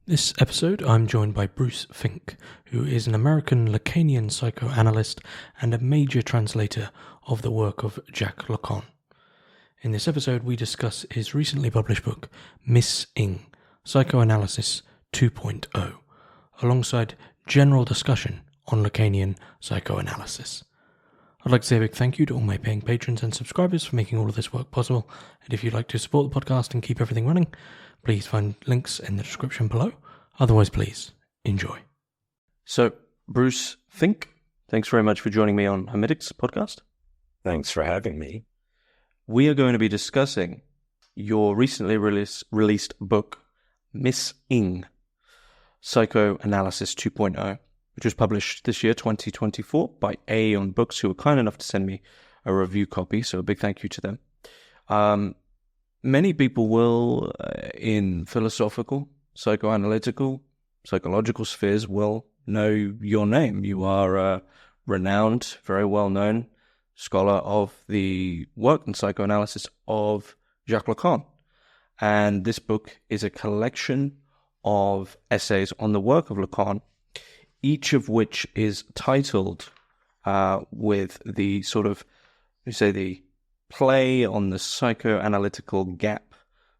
This episode, I'm joined by Bruce Fink, who is an American Lacanian psychoanalyst and a major translator of the work of Jacques Lacan. In this episode, we discuss his recently published book, Miss-ing, Psychoanalysis 2.0, alongside general discussion on Lacanian psychoanalysis. I'd like to say a big thank you to all my paying patrons and subscribers for making all of this work possible, and if you'd like to support the podcast and keep everything running, please find links in the description below. Otherwise, please enjoy. So, Bruce Fink, thanks very much for joining me on Hermitix podcast. Thanks for having me. We are going to be discussing your recently released book, Miss-ing, Psychoanalysis 2.0, which was published this year, 2024, by École Books, who were kind enough to send me a review copy, so a big thank you to them. Many people will, in philosophical, psychoanalytical, psychological spheres, will know your name. You are a renowned, very well-known scholar of the work and psychoanalysis of Jacques Lacan. And this book is a collection of essays on the work of Lacan, each of which is titled with the sort of, the play on the psychoanalytical gap,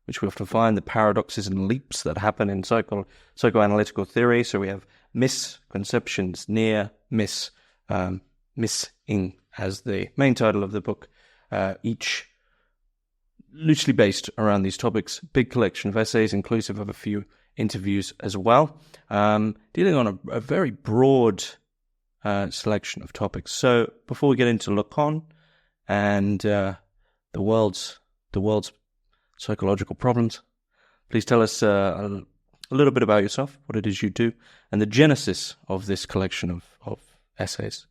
which we often find, the paradoxes and leaps that happen in psychoanalytical theory. So we have misconceptions, near, miss-ing as the main title of the book, each loosely based around these topics. Big collection of essays, inclusive of a few interviews as well, dealing on a very broad selection of topics. So before we get into Lacan and the world's psychological problems, please tell us a little bit about yourself, what it is you do, and the genesis of this collection of essays.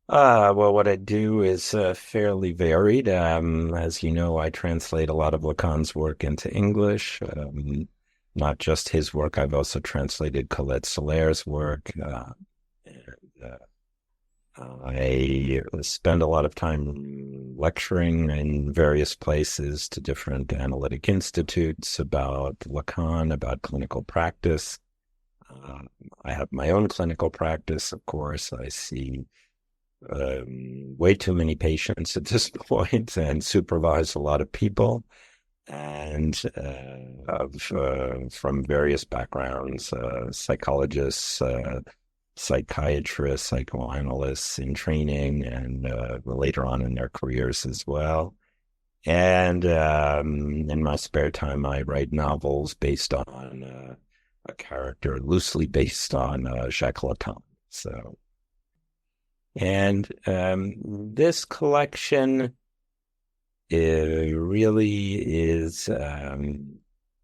Well, what I do is fairly varied. As you know, I translate a lot of Lacan's work into English. Not just his work, I've also translated Colette Solaire's work. I spend a lot of time lecturing in various places to different analytic institutes about Lacan, about clinical practice. I have my own clinical practice, of course. I see way too many patients at this point and supervise a lot of people, and from various backgrounds, psychologists, psychiatrists, psychoanalysts in training, and later on in their careers as well. And in my spare time, I write novels based on a character loosely based on Jacques Lacan. So, and this collection really is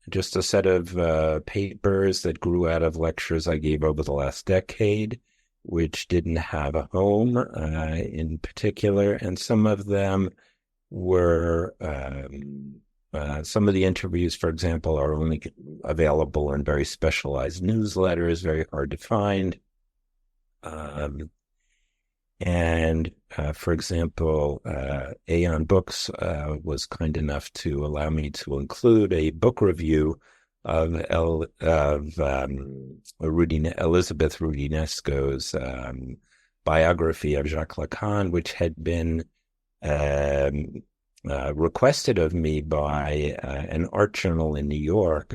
just a set of papers that grew out of lectures I gave over the last decade, which didn't have a home in particular. And some of them were, some of the interviews, for example, are only available in very specialized newsletters, very hard to find. For example, École Books was kind enough to allow me to include a book review of Elizabeth Roudinesco's biography of Jacques Lacan, which had been requested of me by an art journal in New York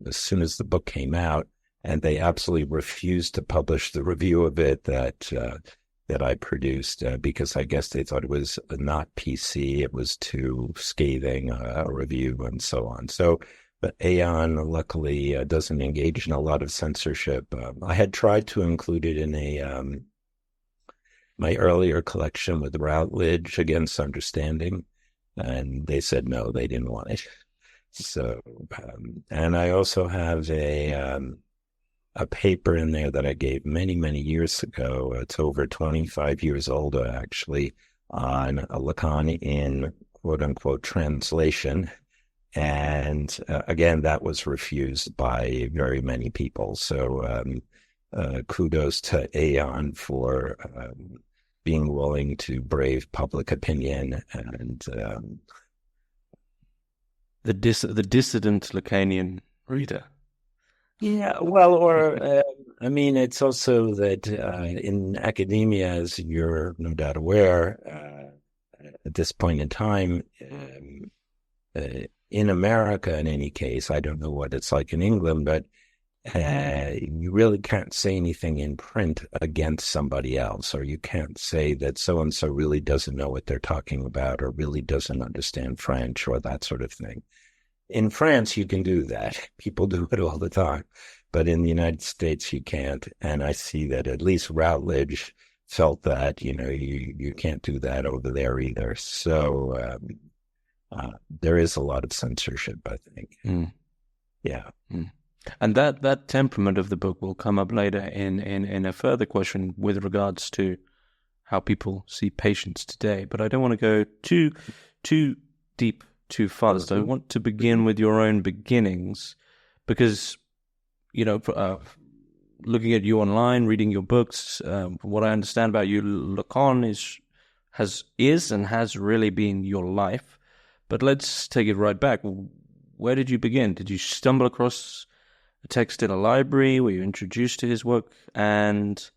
as soon as the book came out. And they absolutely refused to publish the review of it that I produced because I guess they thought it was not PC. It was too scathing a review and so on. So, but Aeon luckily doesn't engage in a lot of censorship. I had tried to include it in my earlier collection with Routledge Against Understanding, and they said no, they didn't want it. So, and I also have a paper in there that I gave many, many years ago. It's over 25 years old, actually, on Lacan in quote-unquote translation. And again, that was refused by very many people. So kudos to Aeon for being willing to brave public opinion and the dissident Lacanian reader. Yeah, well, I mean, it's also that in academia, as you're no doubt aware, at this point in time, in America, in any case, I don't know what it's like in England, but you really can't say anything in print against somebody else, or you can't say that so-and-so really doesn't know what they're talking about or really doesn't understand French or that sort of thing. In France, you can do that. People do it all the time. But in the United States, you can't. And I see that at least Routledge felt that, you can't do that over there either. So there is a lot of censorship, I think. Mm. Yeah. Mm. And that temperament of the book will come up later in a further question with regards to how people see patients today. But I don't want to go too deep too fast. I want to begin with your own beginnings, because, looking at you online, reading your books, from what I understand about you, Lacan is and has really been your life. But let's take it right back. Where did you begin? Did you stumble across a text in a library? Were you introduced to his work? And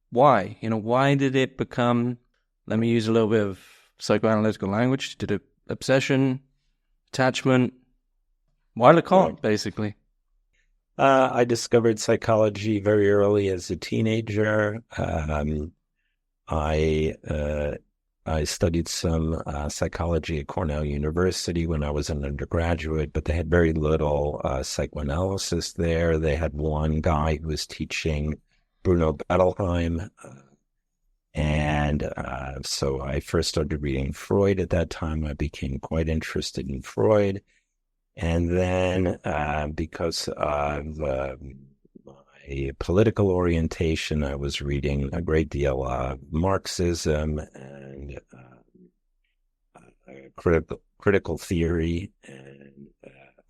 why? Why did it become, let me use a little bit of psychoanalytical language, did it obsession, attachment? Why Lacan, basically? I discovered psychology very early as a teenager. I studied some psychology at Cornell University when I was an undergraduate, but they had very little psychoanalysis there. They had one guy who was teaching Bruno Bettelheim. And so I first started reading Freud at that time. I became quite interested in Freud. And then because of my political orientation, I was reading a great deal of Marxism and critical theory. And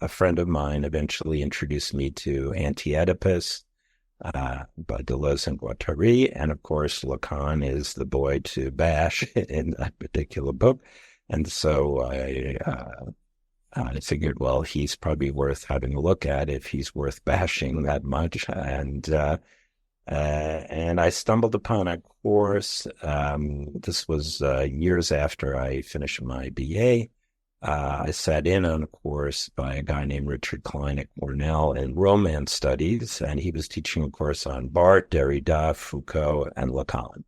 a friend of mine eventually introduced me to Anti-Oedipus by Deleuze and Guattari. And of course, Lacan is the boy to bash in that particular book. And so I figured, well, he's probably worth having a look at if he's worth bashing that much. And I stumbled upon a course. This was years after I finished my BA. I sat in on a course by a guy named Richard Klein at Cornell in Romance Studies, and he was teaching a course on Barthes, Derrida, Foucault, and Lacan.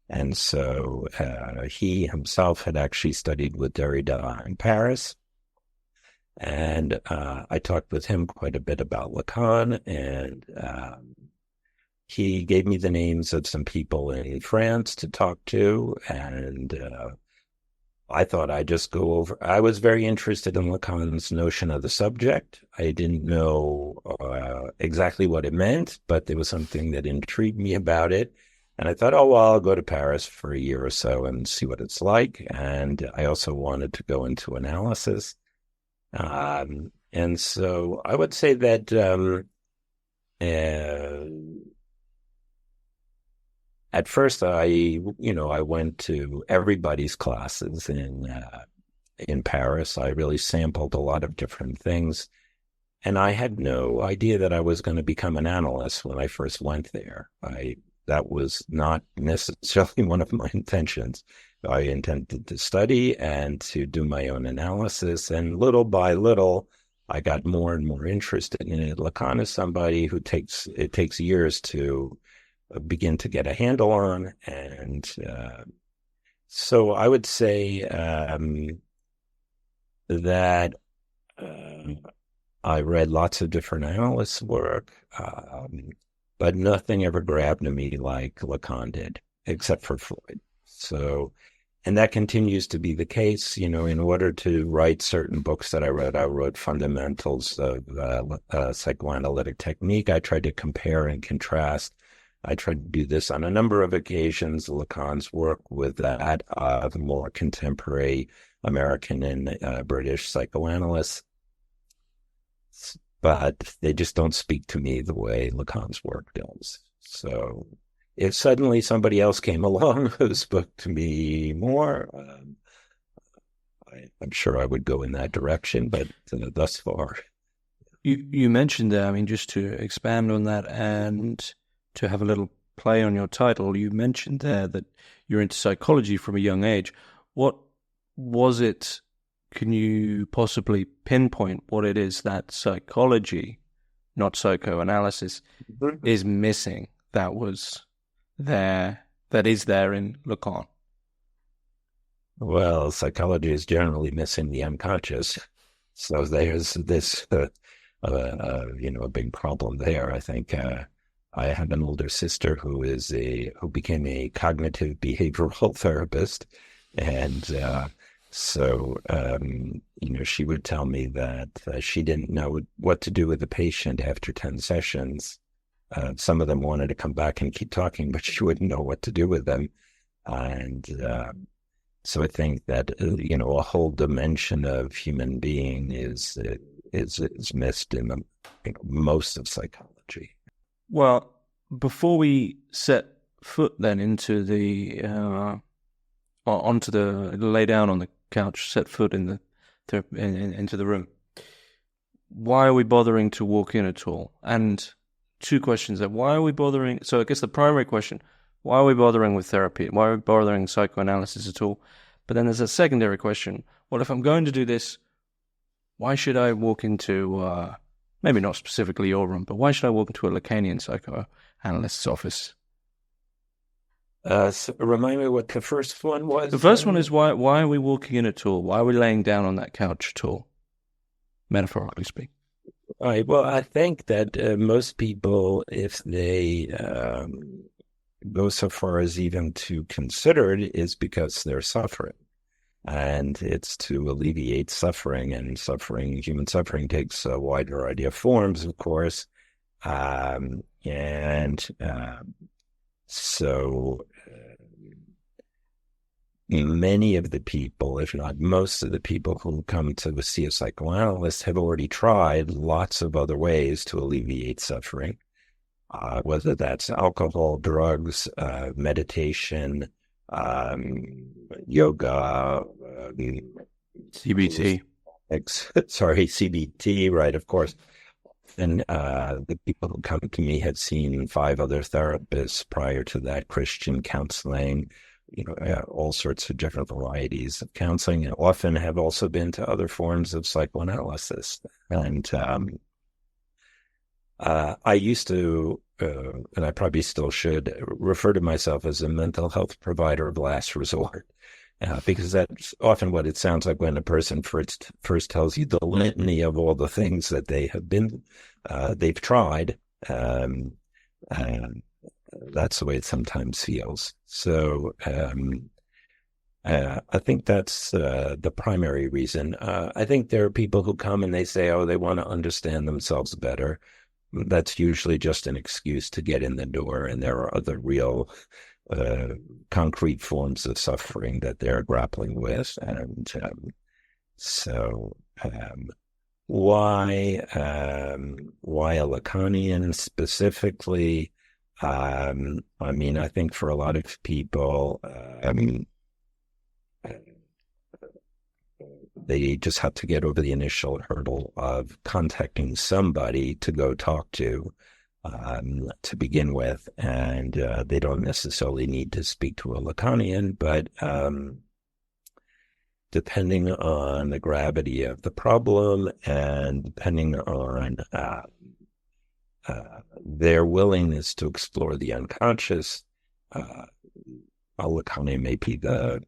And so he himself had actually studied with Derrida in Paris. And I talked with him quite a bit about Lacan, and he gave me the names of some people in France to talk to, and I thought I'd just go over. I was very interested in Lacan's notion of the subject. I didn't know exactly what it meant, but there was something that intrigued me about it. And I thought, oh, well, I'll go to Paris for a year or so and see what it's like. And I also wanted to go into analysis. And so I would say that at first I went to everybody's classes in Paris. I really sampled a lot of different things. And I had no idea that I was going to become an analyst when I first went there. That was not necessarily one of my intentions. I intended to study and to do my own analysis. And little by little, I got more and more interested in it. Lacan is somebody who it takes years to begin to get a handle on. And so I would say that I read lots of different analysts' work, but nothing ever grabbed me like Lacan did, except for Freud. So, and that continues to be the case. In order to write certain books that I wrote Fundamentals of Psychoanalytic Technique. I tried to compare and contrast. I tried to do this on a number of occasions, Lacan's work with that of more contemporary American and British psychoanalysts. But they just don't speak to me the way Lacan's work does. So if suddenly somebody else came along who spoke to me more, I'm sure I would go in that direction, but thus far. You mentioned there, I mean, just to expand on that and to have a little play on your title, you mentioned there that you're into psychology from a young age. What was it, can you possibly pinpoint what it is that psychology, not psychoanalysis, is missing that was there, that is there in Lacan? Well, psychology is generally missing the unconscious. So there's this, a big problem there. I think I have an older sister who became a cognitive behavioral therapist, and she would tell me that she didn't know what to do with the patient after 10 sessions. Some of them wanted to come back and keep talking, but she wouldn't know what to do with them, and so I think that a whole dimension of human being is missed in most of psychology. Well, before we set foot then into the lay down on the couch, set foot into the room, why are we bothering to walk in at all? And two questions there. Why are we bothering? So I guess the primary question, why are we bothering with therapy? Why are we bothering psychoanalysis at all? But then there's a secondary question. Well, if I'm going to do this, why should I walk into, maybe not specifically your room, but why should I walk into a Lacanian psychoanalyst's office? So remind me what the first one was. The first one is why are we walking in at all? Why are we laying down on that couch at all? Metaphorically speaking. All right. Well, I think that most people, if they go so far as even to consider it, is because they're suffering. And it's to alleviate suffering, and human suffering takes a wide variety of forms, of course. So many of the people, if not most of the people who come to see a psychoanalyst, have already tried lots of other ways to alleviate suffering, whether that's alcohol, drugs, meditation, yoga, CBT. CBT, right, of course. And the people who come to me had seen 5 other therapists prior to that, Christian counseling, all sorts of different varieties of counseling, and often have also been to other forms of psychoanalysis. And I used to, and I probably still should, refer to myself as a mental health provider of last resort, because that's often what it sounds like when a person first tells you the litany of all the things that they've tried. That's the way it sometimes feels. So I think that's the primary reason. I think there are people who come and they say, they want to understand themselves better. That's usually just an excuse to get in the door, and there are other real concrete forms of suffering that they're grappling with. And why a Lacanian specifically? I think for a lot of people, they just have to get over the initial hurdle of contacting somebody to go talk to begin with. And they don't necessarily need to speak to a Lacanian, but depending on the gravity of the problem and depending on their willingness to explore the unconscious, a Lacanian may be the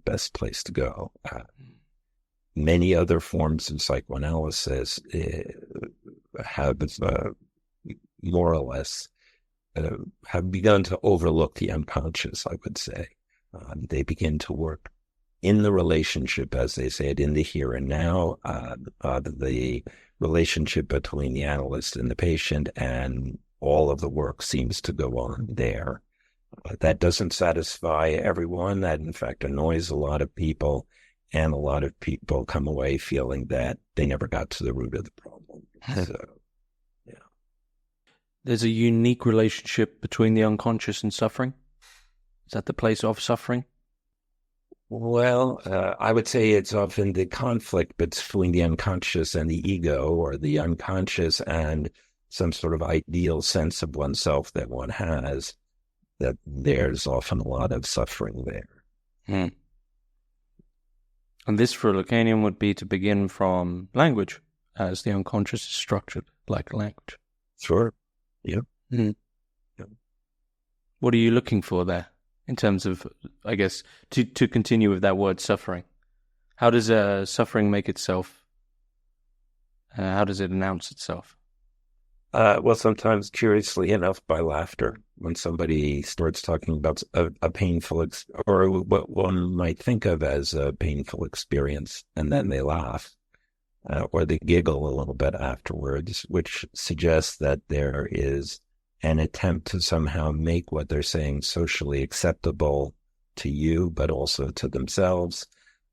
best place to go. Many other forms of psychoanalysis have more or less have begun to overlook the unconscious, I would say. They begin to work in the relationship, as they say it, in the here and now, the relationship between the analyst and the patient, and all of the work seems to go on there. That doesn't satisfy everyone. That, in fact, annoys a lot of people, and a lot of people come away feeling that they never got to the root of the problem. So, yeah. There's a unique relationship between the unconscious and suffering. Is that the place of suffering? Well, I would say it's often the conflict between the unconscious and the ego, or the unconscious and some sort of ideal sense of oneself that one has, that there's often a lot of suffering there. Hmm. And this for Lacanian would be to begin from language, as the unconscious is structured like language. Sure. Yeah. Hmm. Yeah. What are you looking for there in terms of, I guess, to continue with that word suffering? How does suffering make itself? How does it announce itself? Well, sometimes, curiously enough, by laughter. When somebody starts talking about a painful, or what one might think of as a painful experience, and then they laugh, or they giggle a little bit afterwards, which suggests that there is an attempt to somehow make what they're saying socially acceptable to you, but also to themselves,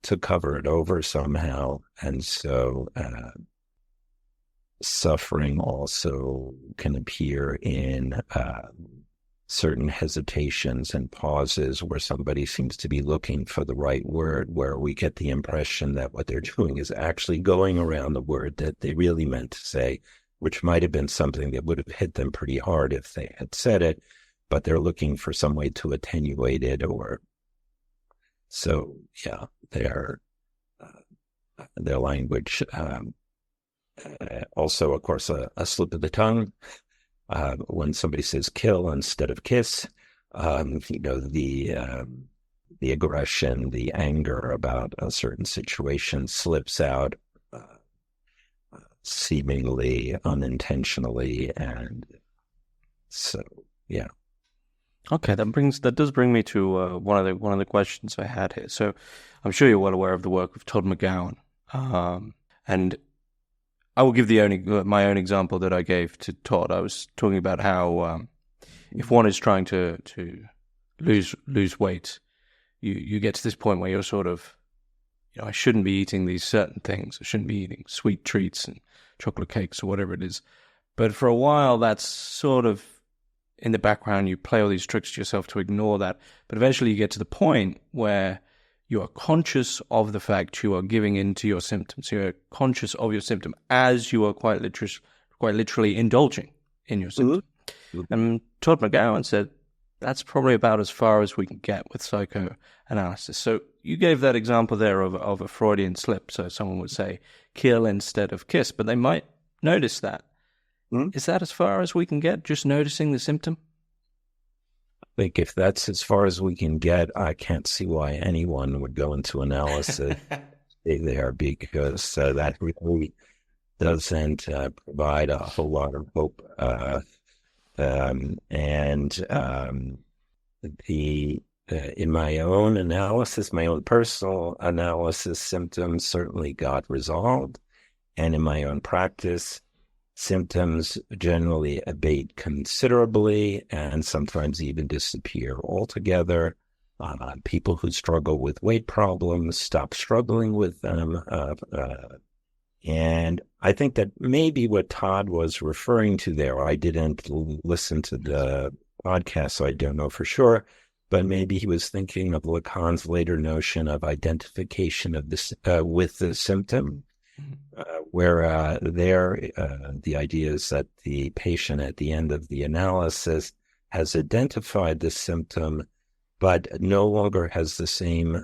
to cover it over somehow. And so suffering also can appear in certain hesitations and pauses where somebody seems to be looking for the right word, where we get the impression that what they're doing is actually going around the word that they really meant to say, which might have been something that would have hit them pretty hard if they had said it, but they're looking for some way to attenuate it. Or so, yeah, their language. Also, of course, a slip of the tongue. When somebody says kill instead of kiss, the aggression, the anger about a certain situation slips out seemingly unintentionally, and so yeah. Okay, that does bring me to one of the questions I had here. So, I'm sure you're well aware of the work of Todd McGowan, and I will give my own example that I gave to Todd. I was talking about how if one is trying to lose weight, you get to this point where you're sort of, I shouldn't be eating these certain things. I shouldn't be eating sweet treats and chocolate cakes or whatever it is. But for a while, that's sort of in the background. You play all these tricks to yourself to ignore that. But eventually you get to the point where you are conscious of the fact you are giving in to your symptoms. You're conscious of your symptom as you are quite literally indulging in your symptom. Mm-hmm. And Todd McGowan said that's probably about as far as we can get with psychoanalysis. So you gave that example there of a Freudian slip. So someone would say kill instead of kiss, but they might notice that. Mm-hmm. Is that as far as we can get, just noticing the symptom? I think if that's as far as we can get, I can't see why anyone would go into analysis there, because that really doesn't provide a whole lot of hope. In my own analysis, my own personal analysis, symptoms certainly got resolved, and in my own practice, symptoms generally abate considerably and sometimes even disappear altogether. People who struggle with weight problems stop struggling with them. And I think that maybe what Todd was referring to there, I didn't listen to the podcast, so I don't know for sure, but maybe he was thinking of Lacan's later notion of identification of this with the symptom. Where the idea is that the patient at the end of the analysis has identified the symptom, but no longer has the same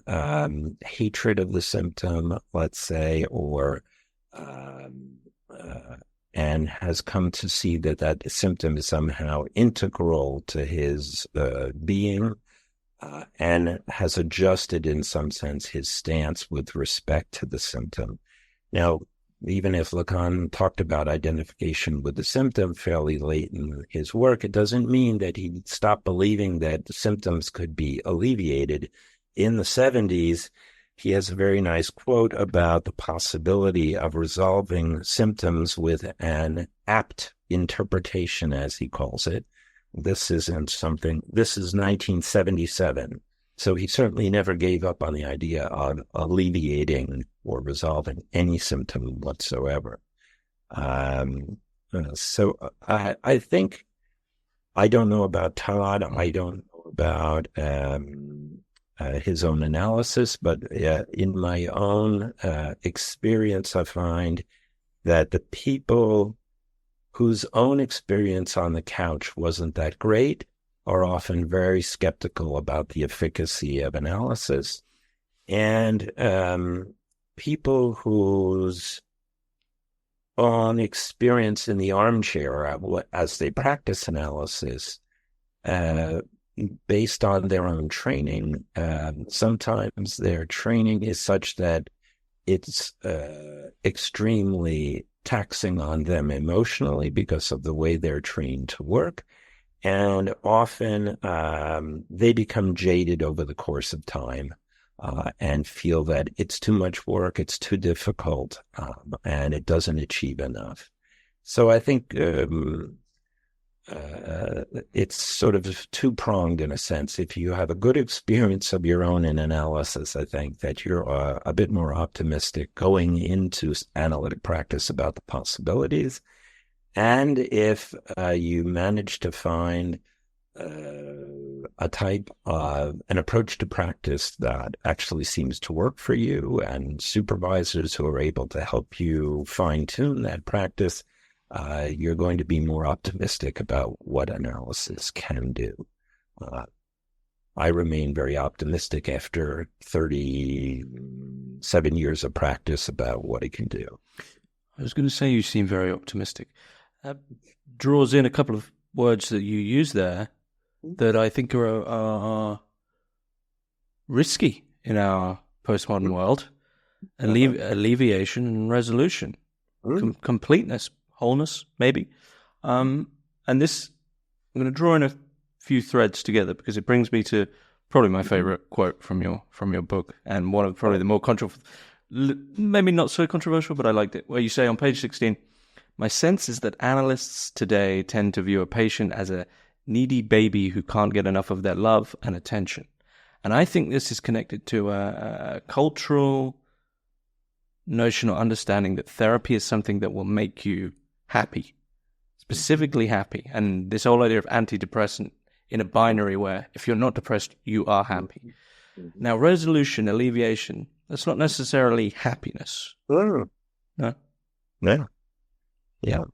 hatred of the symptom, let's say, or and has come to see that symptom is somehow integral to his being, and has adjusted in some sense his stance with respect to the symptom. Now, even if Lacan talked about identification with the symptom fairly late in his work, it doesn't mean that he stopped believing that the symptoms could be alleviated. In the 70s, he has a very nice quote about the possibility of resolving symptoms with an apt interpretation, as he calls it. This is 1977. So he certainly never gave up on the idea of alleviating or resolving any symptom whatsoever. So I think, I don't know about Todd. I don't know about his own analysis, but in my own experience, I find that the people whose own experience on the couch wasn't that great are often very skeptical about the efficacy of analysis. And people whose own experience in the armchair as they practice analysis, based on their own training, sometimes their training is such that it's extremely taxing on them emotionally because of the way they're trained to work. And often they become jaded over the course of time and feel that it's too much work, it's too difficult, and it doesn't achieve enough. So I think it's sort of two-pronged in a sense. If you have a good experience of your own in analysis, I think that you're a bit more optimistic going into analytic practice about the possibilities. And if you manage to find a type of an approach to practice that actually seems to work for you, and supervisors who are able to help you fine-tune that practice, you're going to be more optimistic about what analysis can do. I remain very optimistic after 37 years of practice about what it can do. I was going to say you seem very optimistic. Draws in a couple of words that you use there that I think are risky in our postmodern world. Alleviation and resolution. Completeness. Wholeness, maybe. And this, I'm going to draw in a few threads together because it brings me to probably my favorite quote from your book, and one of probably the more controversial, maybe not so controversial, but I liked it, where you say on page 16, "My sense is that analysts today tend to view a patient as a needy baby who can't get enough of their love and attention." And I think this is connected to a cultural notion or understanding that therapy is something that will make you happy, specifically happy. And this whole idea of antidepressant in a binary where if you're not depressed, you are happy. Now, resolution, alleviation, that's not necessarily happiness. No. No? No. Yeah.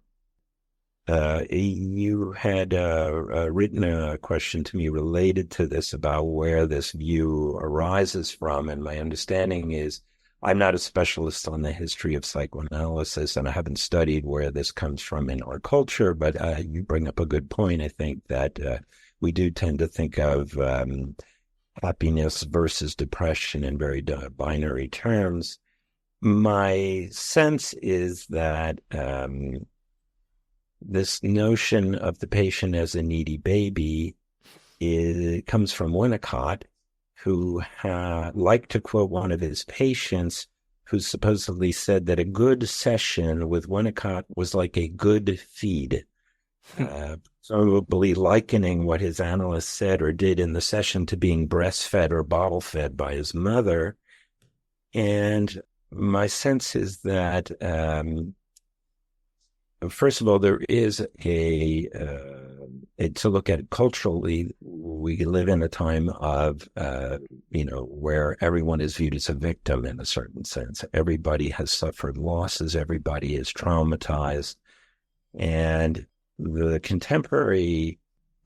You had written a question to me related to this about where this view arises from. And my understanding is I'm not a specialist on the history of psychoanalysis, and I haven't studied where this comes from in our culture, but you bring up a good point. I think that we do tend to think of happiness versus depression in very binary terms. My sense is that this notion of the patient as a needy baby comes from Winnicott, who liked to quote one of his patients who supposedly said that a good session with Winnicott was like a good feed. Probably likening what his analyst said or did in the session to being breastfed or bottle-fed by his mother. And my sense is that, first of all, there is to look at it culturally, we live in a time of, where everyone is viewed as a victim in a certain sense. Everybody has suffered losses. Everybody is traumatized. And the contemporary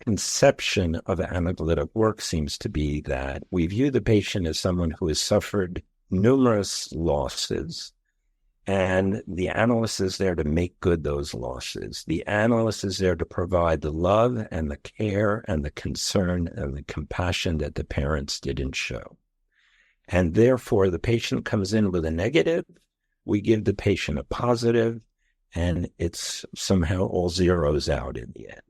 conception of analytic work seems to be that we view the patient as someone who has suffered numerous losses, and the analyst is there to make good those losses. The analyst is there to provide the love and the care and the concern and the compassion that the parents didn't show. And therefore, the patient comes in with a negative, we give the patient a positive, and it's somehow all zeros out in the end.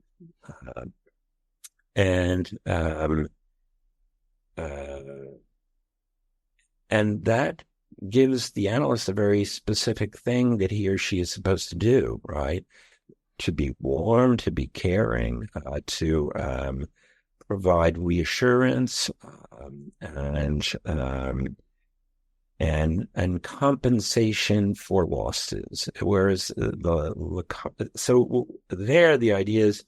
And that gives the analyst a very specific thing that he or she is supposed to do, right? To be warm, to be caring, to provide reassurance and compensation for losses. Whereas the idea is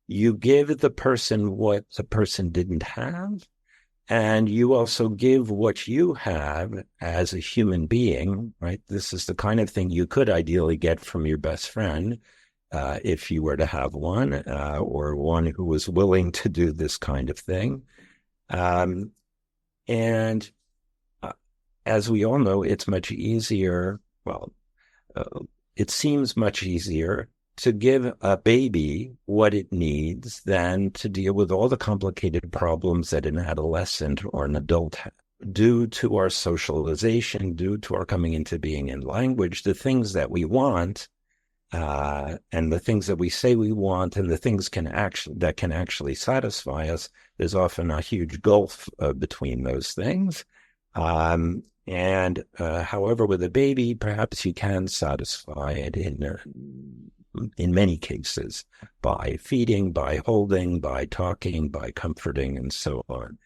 you give the person what the person didn't have, And you also give what you have as a human being, right? This is the kind of thing you could ideally get from your best friend, if you were to have one, or one who was willing to do this kind of thing. And as we all know, it's much easier, it seems much easier to give a baby what it needs than to deal with all the complicated problems that an adolescent or an adult have. Due to our socialization, due to our coming into being in language, the things that we want, and the things that we say we want, and the things that can actually satisfy us, there's often a huge gulf between those things. However, with a baby, perhaps you can satisfy it in many cases by feeding, by holding, by talking, by comforting, and so on.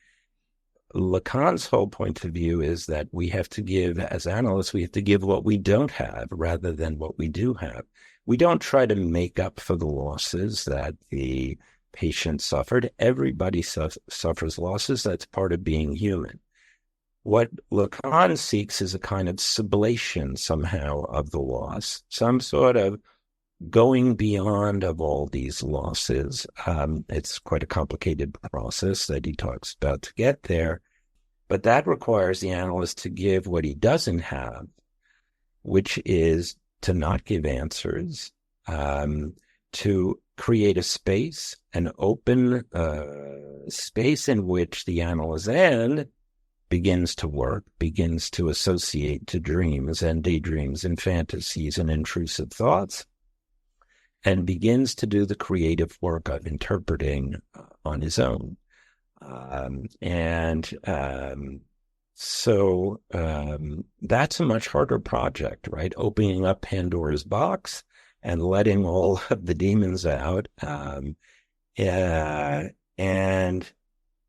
Lacan's whole point of view is that we have to give, as analysts, we have to give what we don't have rather than what we do have. We don't try to make up for the losses that the patient suffered. Everybody suffers losses. That's part of being human. What Lacan seeks is a kind of sublation somehow of the loss, some sort of going beyond of all these losses. It's quite a complicated process that he talks about to get there, but that requires the analyst to give what he doesn't have, which is to not give answers, to create a space, an open space in which the analyst then begins to work, begins to associate to dreams and daydreams and fantasies and intrusive thoughts, and begins to do the creative work of interpreting on his own. So that's a much harder project, right? Opening up Pandora's box and letting all of the demons out,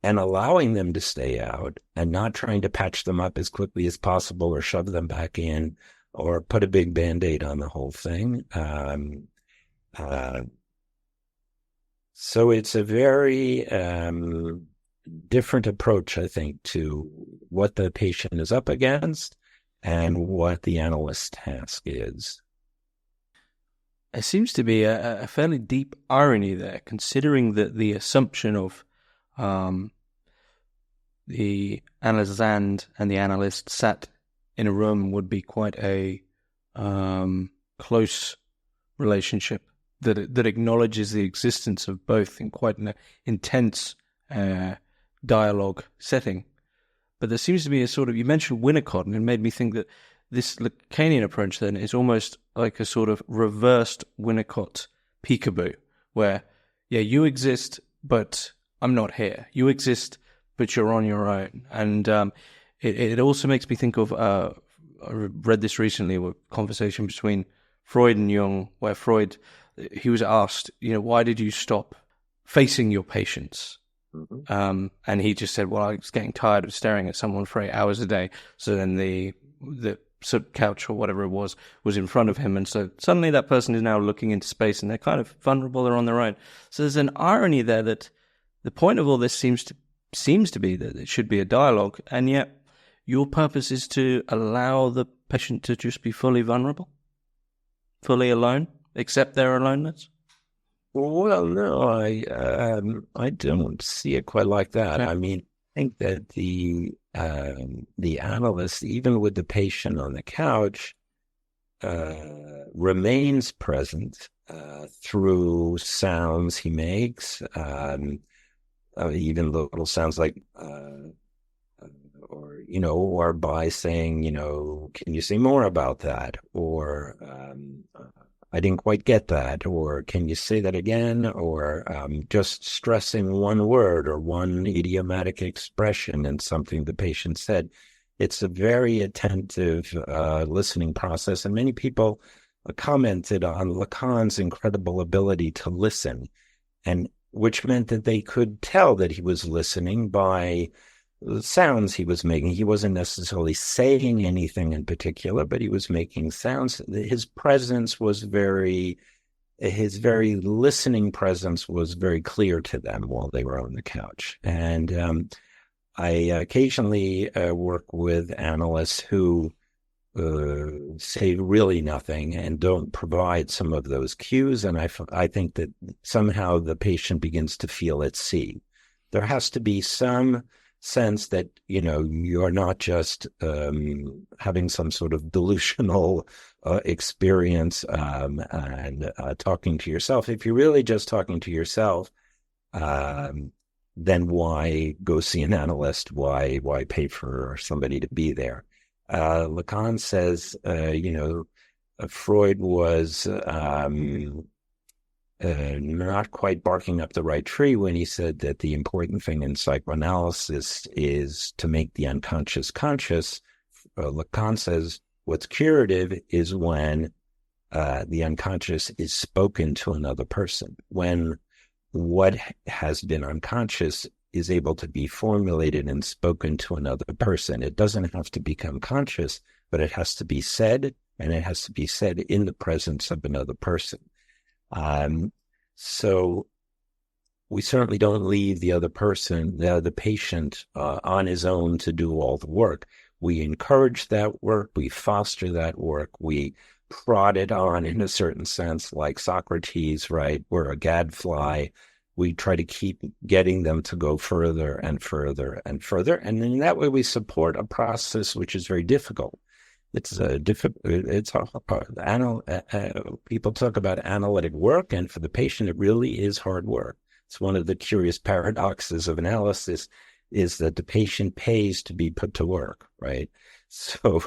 and allowing them to stay out and not trying to patch them up as quickly as possible or shove them back in or put a big Band-Aid on the whole thing. So it's a very different approach, I think, to what the patient is up against and what the analyst's task is. There seems to be a fairly deep irony there, considering that the assumption of the analysand and the analyst sat in a room would be quite a close relationship that acknowledges the existence of both in quite an intense dialogue setting. But there seems to be a sort of, you mentioned Winnicott, and it made me think that this Lacanian approach then is almost like a sort of reversed Winnicott peekaboo, where, yeah, you exist, but I'm not here. You exist, but you're on your own. And it also makes me think of, I read this recently, a conversation between Freud and Jung, where Freud, he was asked, why did you stop facing your patients? Mm-hmm. And he just said, well, I was getting tired of staring at someone for 8 hours a day. So then the couch or whatever it was in front of him. And so suddenly that person is now looking into space and they're kind of vulnerable, they're on their own. So there's an irony there that the point of all this seems to be that it should be a dialogue, and yet your purpose is to allow the patient to just be fully vulnerable, fully alone, accept their aloneness. Well, no, I don't see it quite like that. Okay. I mean, I think that the analyst, even with the patient on the couch, remains present through sounds he makes, even little sounds like, or by saying, can you say more about that? Or I didn't quite get that, or can you say that again? Or just stressing one word or one idiomatic expression in something the patient said. It's a very attentive listening process, and many people commented on Lacan's incredible ability to listen, and which meant that they could tell that he was listening by the sounds he was making. He wasn't necessarily saying anything in particular, but he was making sounds. His very listening presence was very clear to them while they were on the couch. And I occasionally work with analysts who say really nothing and don't provide some of those cues. And I think that somehow the patient begins to feel at sea. There has to be some sense that, you're not just having some sort of delusional experience and talking to yourself. If you're really just talking to yourself, then why go see an analyst? Why pay for somebody to be there? Lacan says, Freud was not quite barking up the right tree when he said that the important thing in psychoanalysis is to make the unconscious conscious. Lacan says what's curative is when the unconscious is spoken to another person, when what has been unconscious is able to be formulated and spoken to another person. It doesn't have to become conscious, but it has to be said, and it has to be said in the presence of another person. So we certainly don't leave the other person, the patient, on his own to do all the work. We encourage that work. We foster that work. We prod it on in a certain sense, like Socrates, right? We're a gadfly. We try to keep getting them to go further and further and further. And in that way, we support a process which is very difficult. It's difficult. People talk about analytic work, and for the patient, it really is hard work. It's one of the curious paradoxes of analysis is that the patient pays to be put to work, right? So,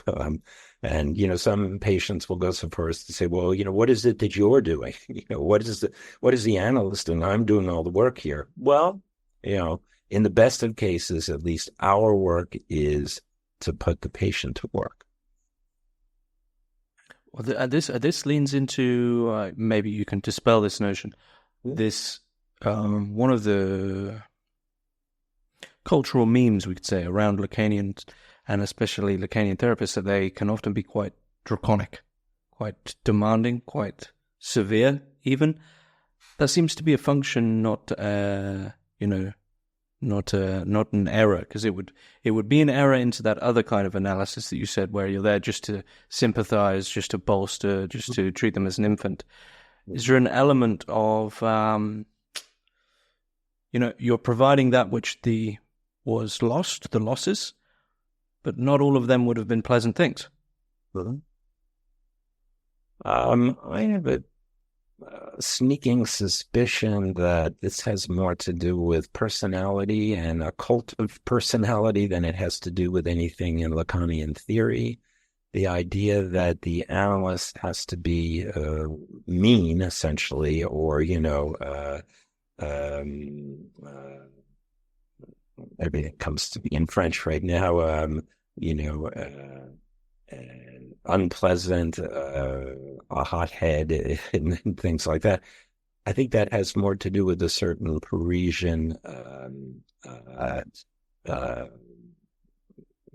and some patients will go so far as to say, well, what is it that you're doing? What is the analyst doing? I'm doing all the work here. Well, in the best of cases, at least our work is to put the patient to work. Well, this leans into maybe you can dispel this notion. This one of the cultural memes, we could say, around Lacanians and especially Lacanian therapists, that they can often be quite draconic, quite demanding, quite severe. Even that seems to be a function, not not an error, because it would be an error into that other kind of analysis that you said, where you're there just to sympathize, just to bolster, just to treat them as an infant. Is there an element of you're providing that which was lost, the losses, but not all of them would have been pleasant things? I have a sneaking suspicion that this has more to do with personality and a cult of personality than it has to do with anything in Lacanian theory. The idea that the analyst has to be mean, essentially, or, everything comes to me in French right now, unpleasant, a hothead, and things like that. I think that has more to do with a certain Parisian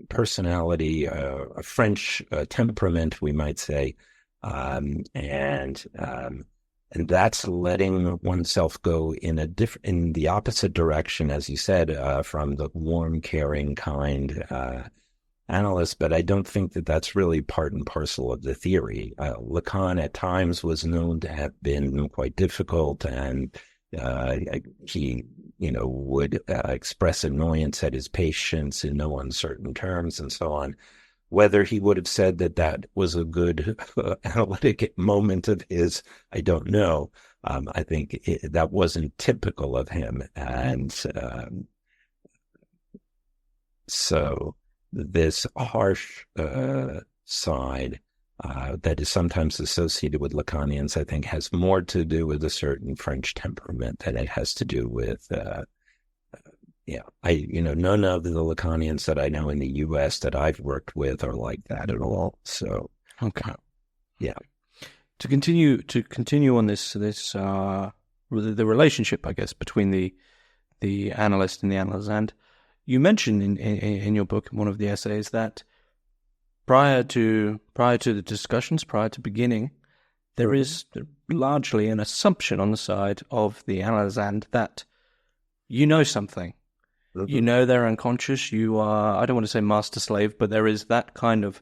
personality, a French temperament, we might say, and that's letting oneself go in the opposite direction, as you said, from the warm, caring kind analyst. But I don't think that that's really part and parcel of the theory. Lacan at times was known to have been quite difficult, and he would express annoyance at his patients in no uncertain terms and so on. Whether he would have said that was a good analytic moment of his, I don't know. I think that wasn't typical of him. And so this harsh side that is sometimes associated with Lacanians, I think, has more to do with a certain French temperament than it has to do with, none of the Lacanians that I know in the U.S. that I've worked with are like that at all. So, okay, yeah. To continue on this, the relationship, I guess, between the analyst and the analysand. You mentioned in your book, in one of the essays, that prior to the discussions, prior to beginning, there is largely an assumption on the side of the analysand that you know something. You know they're unconscious. You are, I don't want to say master slave, but there is that kind of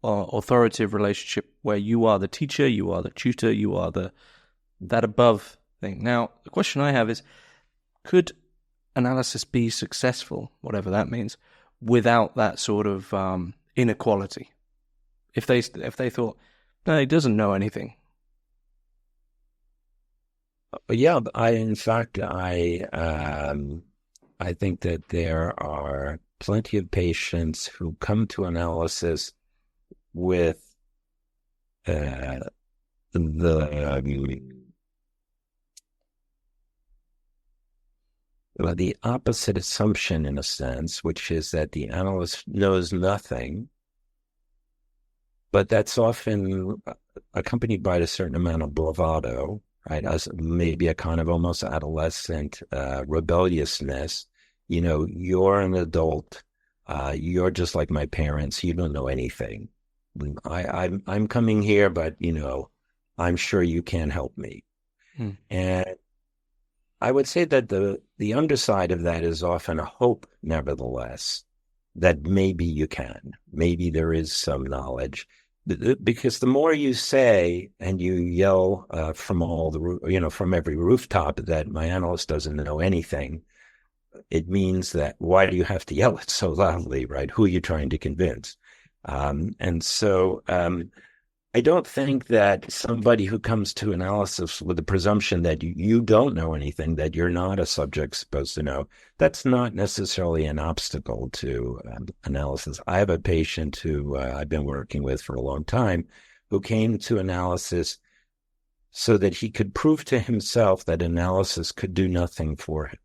authoritative relationship where you are the teacher, you are the tutor, you are that above thing. Now, the question I have is, could analysis be successful, whatever that means, without that sort of inequality? If they thought, no, he doesn't know anything. Yeah, I think that there are plenty of patients who come to analysis with the opposite assumption, in a sense, which is that the analyst knows nothing, but that's often accompanied by a certain amount of bravado, right? As maybe a kind of almost adolescent rebelliousness. You know, you're an adult. You're just like my parents. You don't know anything. I'm coming here, but you know, I'm sure you can help me. And I would say that the underside of that is often a hope, nevertheless, that maybe you can. Maybe there is some knowledge. Because the more you say and you yell from from every rooftop that my analyst doesn't know anything, it means that why do you have to yell it so loudly, right? Who are you trying to convince? And so I don't think that somebody who comes to analysis with the presumption that you don't know anything, that you're not a subject supposed to know, that's not necessarily an obstacle to analysis. I have a patient who I've been working with for a long time who came to analysis so that he could prove to himself that analysis could do nothing for him,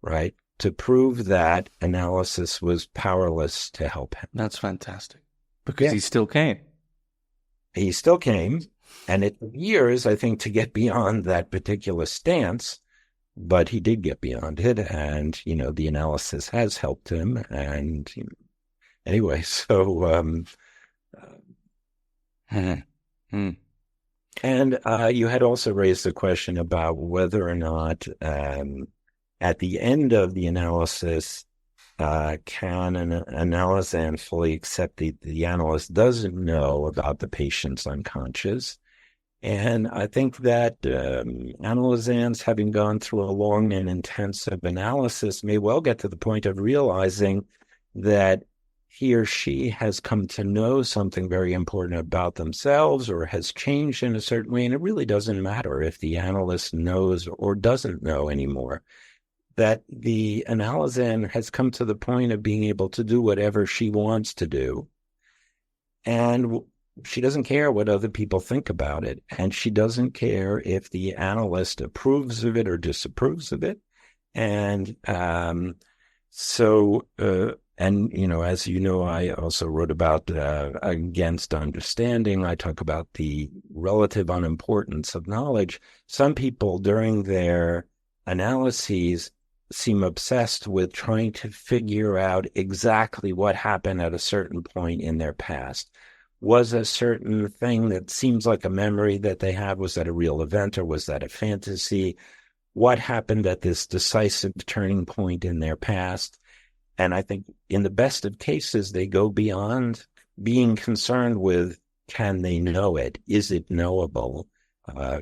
right? To prove that analysis was powerless to help him. That's fantastic. Because he still came. He still came, and it took years, I think, to get beyond that particular stance, but he did get beyond it, and, you know, the analysis has helped him, and anyway, so, and you had also raised the question about whether or not, at the end of the analysis, can an analysand fully accept the analyst doesn't know about the patient's unconscious? And I think that analysands, having gone through a long and intensive analysis, may well get to the point of realizing that he or she has come to know something very important about themselves or has changed in a certain way. And it really doesn't matter if the analyst knows or doesn't know anymore. That the analysand has come to the point of being able to do whatever she wants to do. And she doesn't care what other people think about it. And she doesn't care if the analyst approves of it or disapproves of it. And and, you know, as you know, I also wrote about Against Understanding. I talk about the relative unimportance of knowledge. Some people during their analyses seem obsessed with trying to figure out exactly what happened at a certain point in their past. Was a certain thing that seems like a memory that they have, was that a real event or was that a fantasy? What happened at this decisive turning point in their past? And I think in the best of cases, they go beyond being concerned with, can they know it? Is it knowable?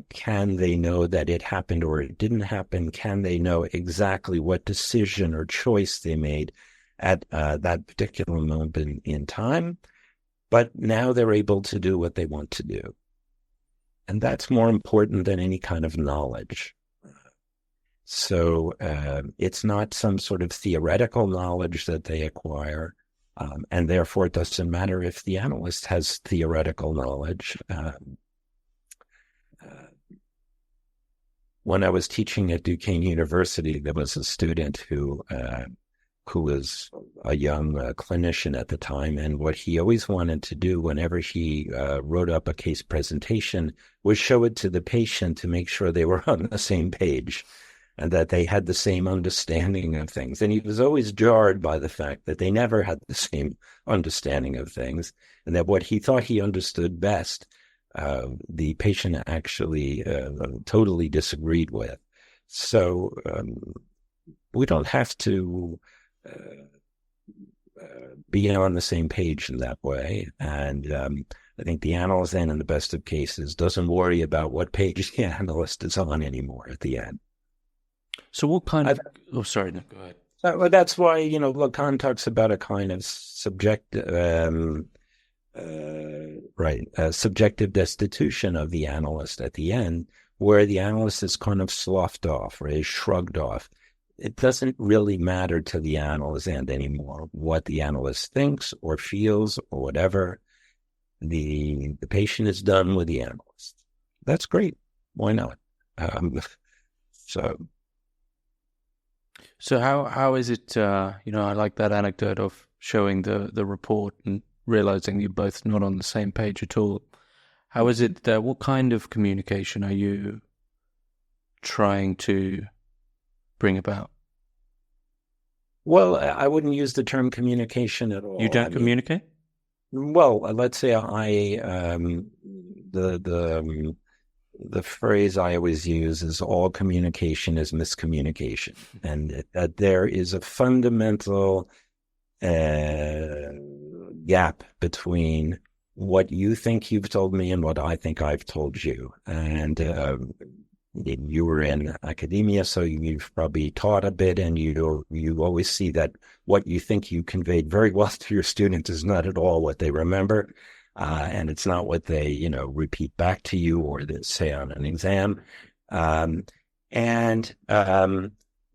Can they know that it happened or it didn't happen? Can they know exactly what decision or choice they made at that particular moment in time? But now they're able to do what they want to do. And that's more important than any kind of knowledge. So it's not some sort of theoretical knowledge that they acquire. And therefore, it doesn't matter if the analyst has theoretical knowledge. When I was teaching at Duquesne University, there was a student who was a young clinician at the time, and what he always wanted to do whenever he wrote up a case presentation was show it to the patient to make sure they were on the same page and that they had the same understanding of things. And he was always jarred by the fact that they never had the same understanding of things, and that what he thought he understood best, the patient actually totally disagreed with. So we don't have to be on the same page in that way. And I think the analyst then, in the best of cases, doesn't worry about what page the analyst is on anymore at the end. So what kind of... Oh, sorry, no, go ahead. Well, that's why, Lacan talks about a kind of subjective destitution of the analyst at the end, where the analyst is kind of sloughed off or is shrugged off. It doesn't really matter to the analyst end anymore what the analyst thinks or feels or whatever. The patient is done with the analyst. That's great. Why not? So how is it? I like that anecdote of showing the report and realizing you're both not on the same page at all. How is it? What kind of communication are you trying to bring about? Well, I wouldn't use the term communication at all. You don't communicate? Well, let's say the phrase I always use is all communication is miscommunication, and that there is a fundamental gap between what you think you've told me and what I think I've told you. And you were in academia, so you've probably taught a bit, and you always see that what you think you conveyed very well to your students is not at all what they remember, and it's not what they repeat back to you or they say on an exam, and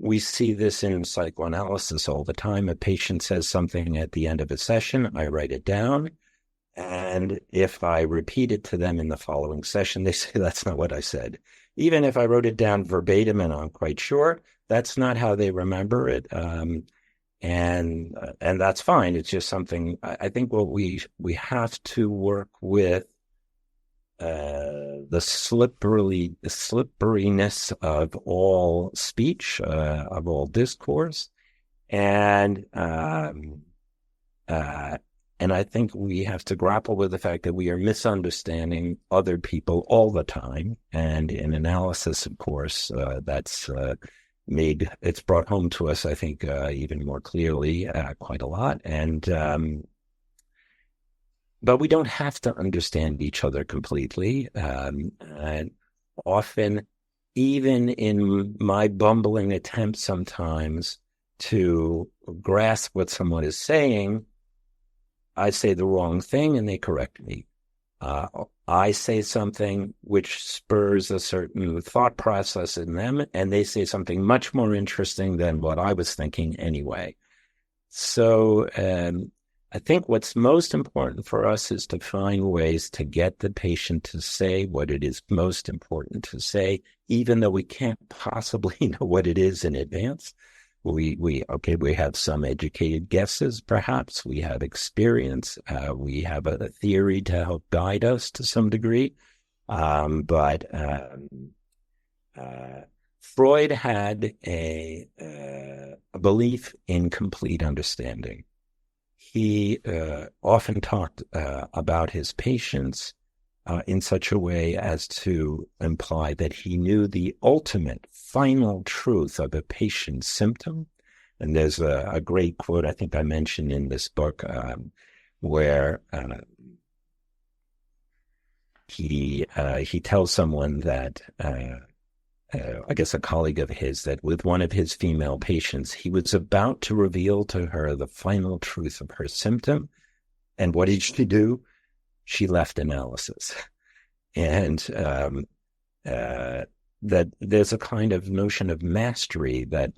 we see this in psychoanalysis all the time. A patient says something at the end of a session, I write it down, and if I repeat it to them in the following session, they say that's not what I said. Even if I wrote it down verbatim and I'm quite sure, that's not how they remember it. And that's fine. It's just something, I think what we have to work with, the slipperiness of all speech, of all discourse. And I think we have to grapple with the fact that we are misunderstanding other people all the time. And in analysis, of course, that's it's brought home to us, I think, even more clearly, quite a lot. And but we don't have to understand each other completely. And often, even in my bumbling attempt sometimes to grasp what someone is saying, I say the wrong thing and they correct me. I say something which spurs a certain thought process in them, and they say something much more interesting than what I was thinking anyway. So I think what's most important for us is to find ways to get the patient to say what it is most important to say, even though we can't possibly know what it is in advance. We have some educated guesses, perhaps. We have experience. We have a theory to help guide us to some degree. But Freud had a belief in complete understanding. He often talked about his patients in such a way as to imply that he knew the ultimate, final truth of a patient's symptom. And there's a great quote I think I mentioned in this book where he tells someone that, I guess a colleague of his, that with one of his female patients, he was about to reveal to her the final truth of her symptom. And what did she do? She left analysis. And that there's a kind of notion of mastery that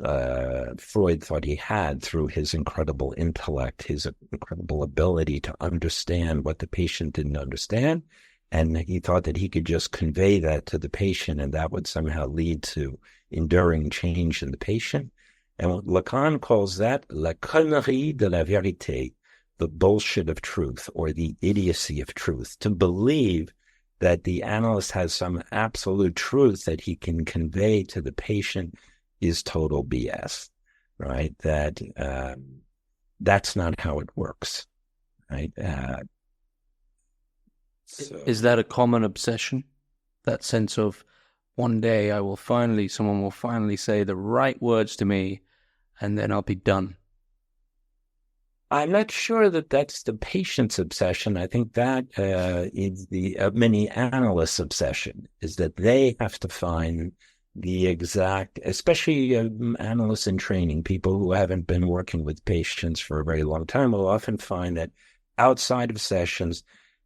Freud thought he had through his incredible intellect, his incredible ability to understand what the patient didn't understand. And he thought that he could just convey that to the patient, and that would somehow lead to enduring change in the patient. And what Lacan calls that la connerie de la vérité, the bullshit of truth, or the idiocy of truth, to believe that the analyst has some absolute truth that he can convey to the patient is total BS, right? That's not how it works, right? Is that a common obsession? That sense of one day someone will finally say the right words to me and then I'll be done? I'm not sure that that's the patient's obsession. I think that is the many analysts' obsession, is that they have to find the exact, especially analysts in training, people who haven't been working with patients for a very long time will often find that outside of sessions,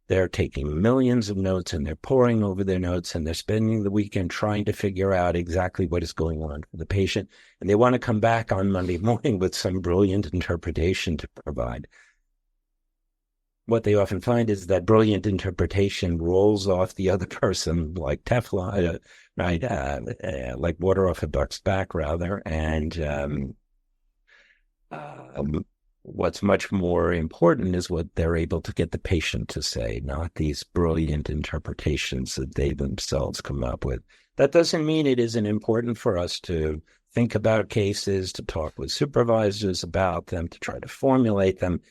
they're taking millions of notes and they're poring over their notes and they're spending the weekend trying to figure out exactly what is going on for the patient. And they want to come back on Monday morning with some brilliant interpretation to provide. What they often find is that brilliant interpretation rolls off the other person like Teflon, right? Like water off a duck's back, rather. And what's much more important is what they're able to get the patient to say, not these brilliant interpretations that they themselves come up with. That doesn't mean it isn't important for us to think about cases, to talk with supervisors about them, to try to formulate them.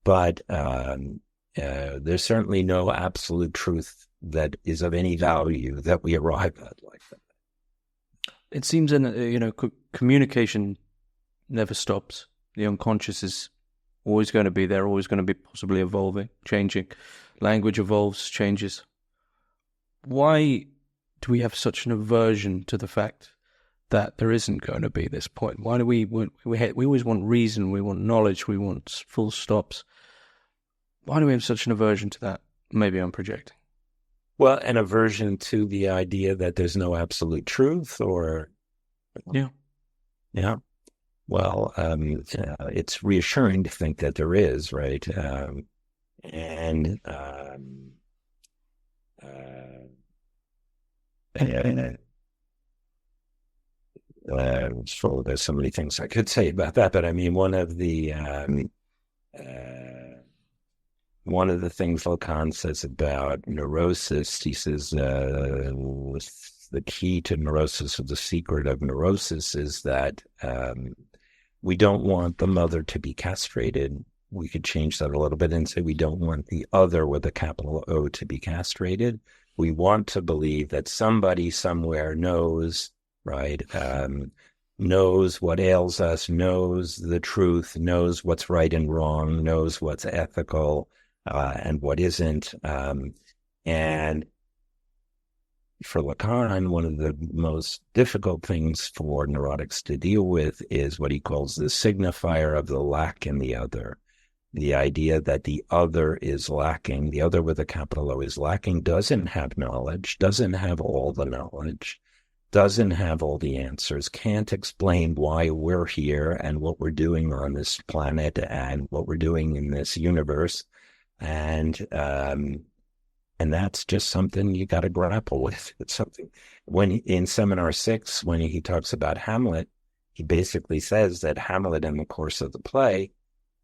But there's certainly no absolute truth that is of any value that we arrive at like that. It seems, communication never stops. The unconscious is always going to be there, always going to be possibly evolving, changing. Language evolves, changes. Why do we have such an aversion to the fact that there isn't going to be this point? Why do we always want reason, we want knowledge, we want full stops? Why do we have such an aversion to that? Maybe I'm projecting. Well, an aversion to the idea that there's no absolute truth, or... Yeah. Well, it's reassuring to think that there is, right? So there's so many things I could say about that, but I mean, one of the things Lacan says about neurosis, he says the key to neurosis, or the secret of neurosis, is that we don't want the mother to be castrated. We could change that a little bit and say we don't want the other with a capital O to be castrated. We want to believe that somebody somewhere knows, right? Knows what ails us, knows the truth, knows what's right and wrong, knows what's ethical and what isn't. And for Lacan, one of the most difficult things for neurotics to deal with is what he calls the signifier of the lack in the other. The idea that the other is lacking, the other with a capital O is lacking, doesn't have knowledge, doesn't have all the knowledge, doesn't have all the answers, can't explain why we're here and what we're doing on this planet and what we're doing in this universe. And that's just something you got to grapple with. It's something, when in Seminar 6, when he talks about Hamlet, he basically says that Hamlet in the course of the play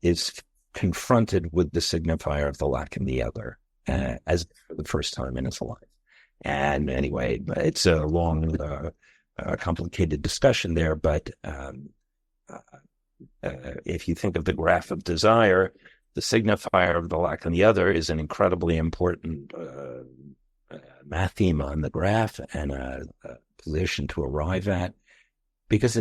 is confronted with the signifier of the lack in the other as for the first time in his life. And anyway, it's a long, complicated discussion there. But if you think of the graph of desire, the signifier of the lack in the other is an incredibly important math theme on the graph and a position to arrive at. Because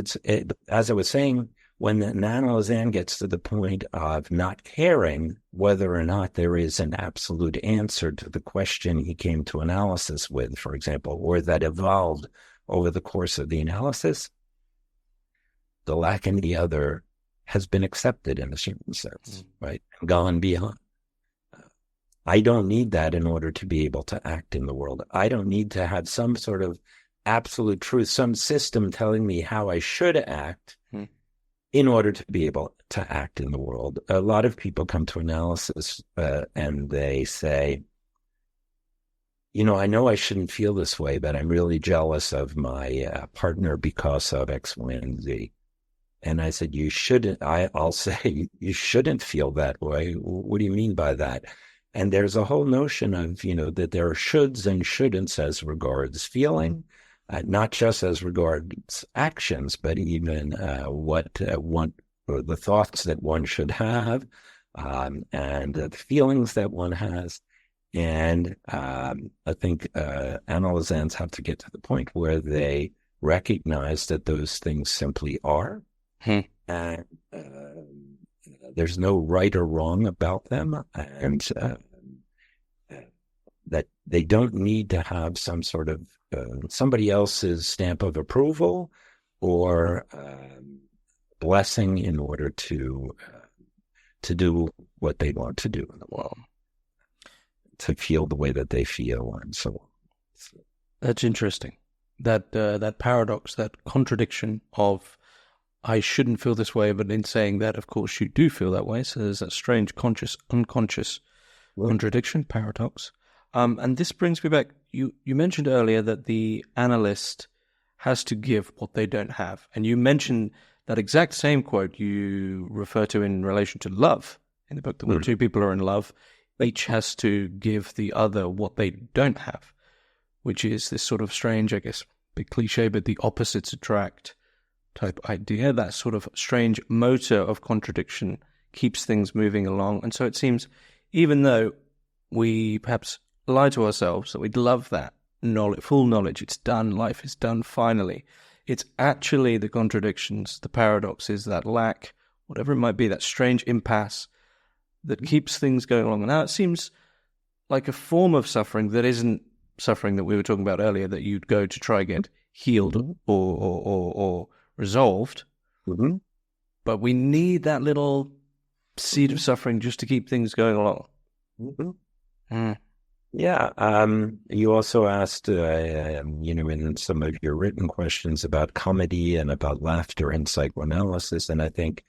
as I was saying, when Nana Lausanne gets to the point of not caring whether or not there is an absolute answer to the question he came to analysis with, for example, or that evolved over the course of the analysis, the lack in the other has been accepted in a certain sense, right? Gone beyond. I don't need that in order to be able to act in the world. I don't need to have some sort of absolute truth, some system telling me how I should act in order to be able to act in the world. A lot of people come to analysis and they say, I know I shouldn't feel this way, but I'm really jealous of my partner because of X, Y, and Z. And I said, I'll say, you shouldn't feel that way. What do you mean by that? And there's a whole notion of, that there are shoulds and shouldn'ts as regards feeling, not just as regards actions, but even what the thoughts that one should have, and the feelings that one has. And I think analysts have to get to the point where they recognize that those things simply are. and there's no right or wrong about them, and that they don't need to have some sort of somebody else's stamp of approval or blessing in order to do what they want to do in the world, to feel the way that they feel, and so on. That's interesting. That paradox, that contradiction of I shouldn't feel this way, but in saying that, of course, you do feel that way. So there's that strange conscious, unconscious contradiction, paradox. And this brings me back. You mentioned earlier that the analyst has to give what they don't have. And you mentioned that exact same quote you refer to in relation to love in the book, that when two people are in love, each has to give the other what they don't have, which is this sort of strange, I guess, big cliche, but the opposites attract type idea. That sort of strange motor of contradiction keeps things moving along. And so it seems, even though we perhaps lie to ourselves that we'd love that knowledge, full knowledge, it's done, life is done finally, it's actually the contradictions, the paradoxes, that lack, whatever it might be, that strange impasse that keeps things going along. And now it seems like a form of suffering that isn't suffering that we were talking about earlier, that you'd go to try get healed or resolved. But we need that little seed of suffering just to keep things going along. Yeah. You also asked, in some of your written questions about comedy and about laughter in psychoanalysis. And I think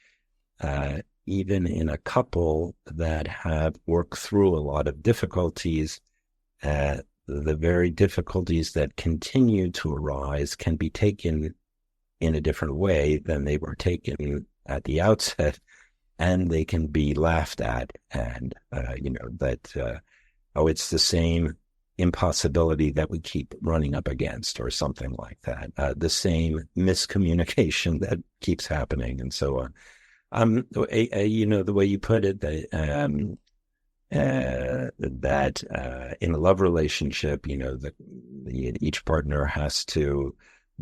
even in a couple that have worked through a lot of difficulties, the very difficulties that continue to arise can be taken in a different way than they were taken at the outset, and they can be laughed at. And, it's the same impossibility that we keep running up against, or something like that. The same miscommunication that keeps happening, and so on. The way you put it, that in a love relationship, each partner has to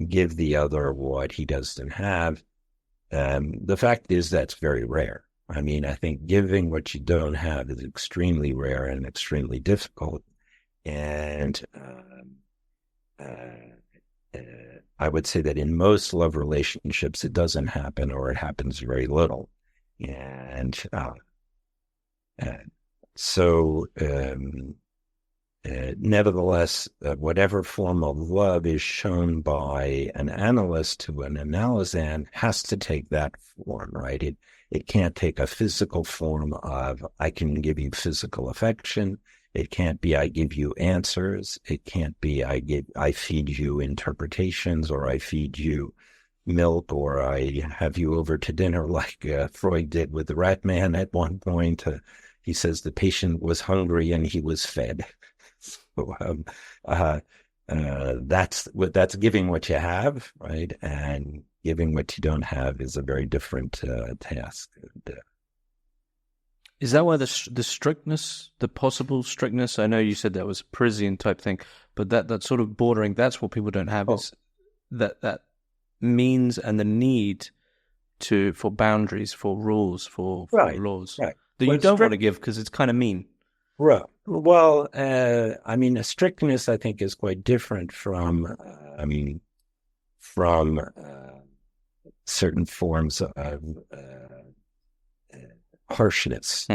give the other what he doesn't have. The fact is that's very rare. I mean, I think giving what you don't have is extremely rare and extremely difficult. And I would say that in most love relationships, it doesn't happen, or it happens very little. And nevertheless, whatever form of love is shown by an analyst to an analysand has to take that form, right? It can't take a physical form of, I can give you physical affection. It can't be, I give you answers. It can't be, I feed you interpretations, or I feed you milk, or I have you over to dinner, like Freud did with the rat man at one point. He says the patient was hungry and he was fed. So, that's giving what you have, right? And giving what you don't have is a very different task. Is that why the strictness, the possible strictness, I know you said that was a Parisian type thing, but that sort of bordering, that's what people don't have, is that means and the need for boundaries, for rules, for laws, that you don't want to give because it's kind of mean. Right. Well, a strictness, I think, is quite different from certain forms of harshness.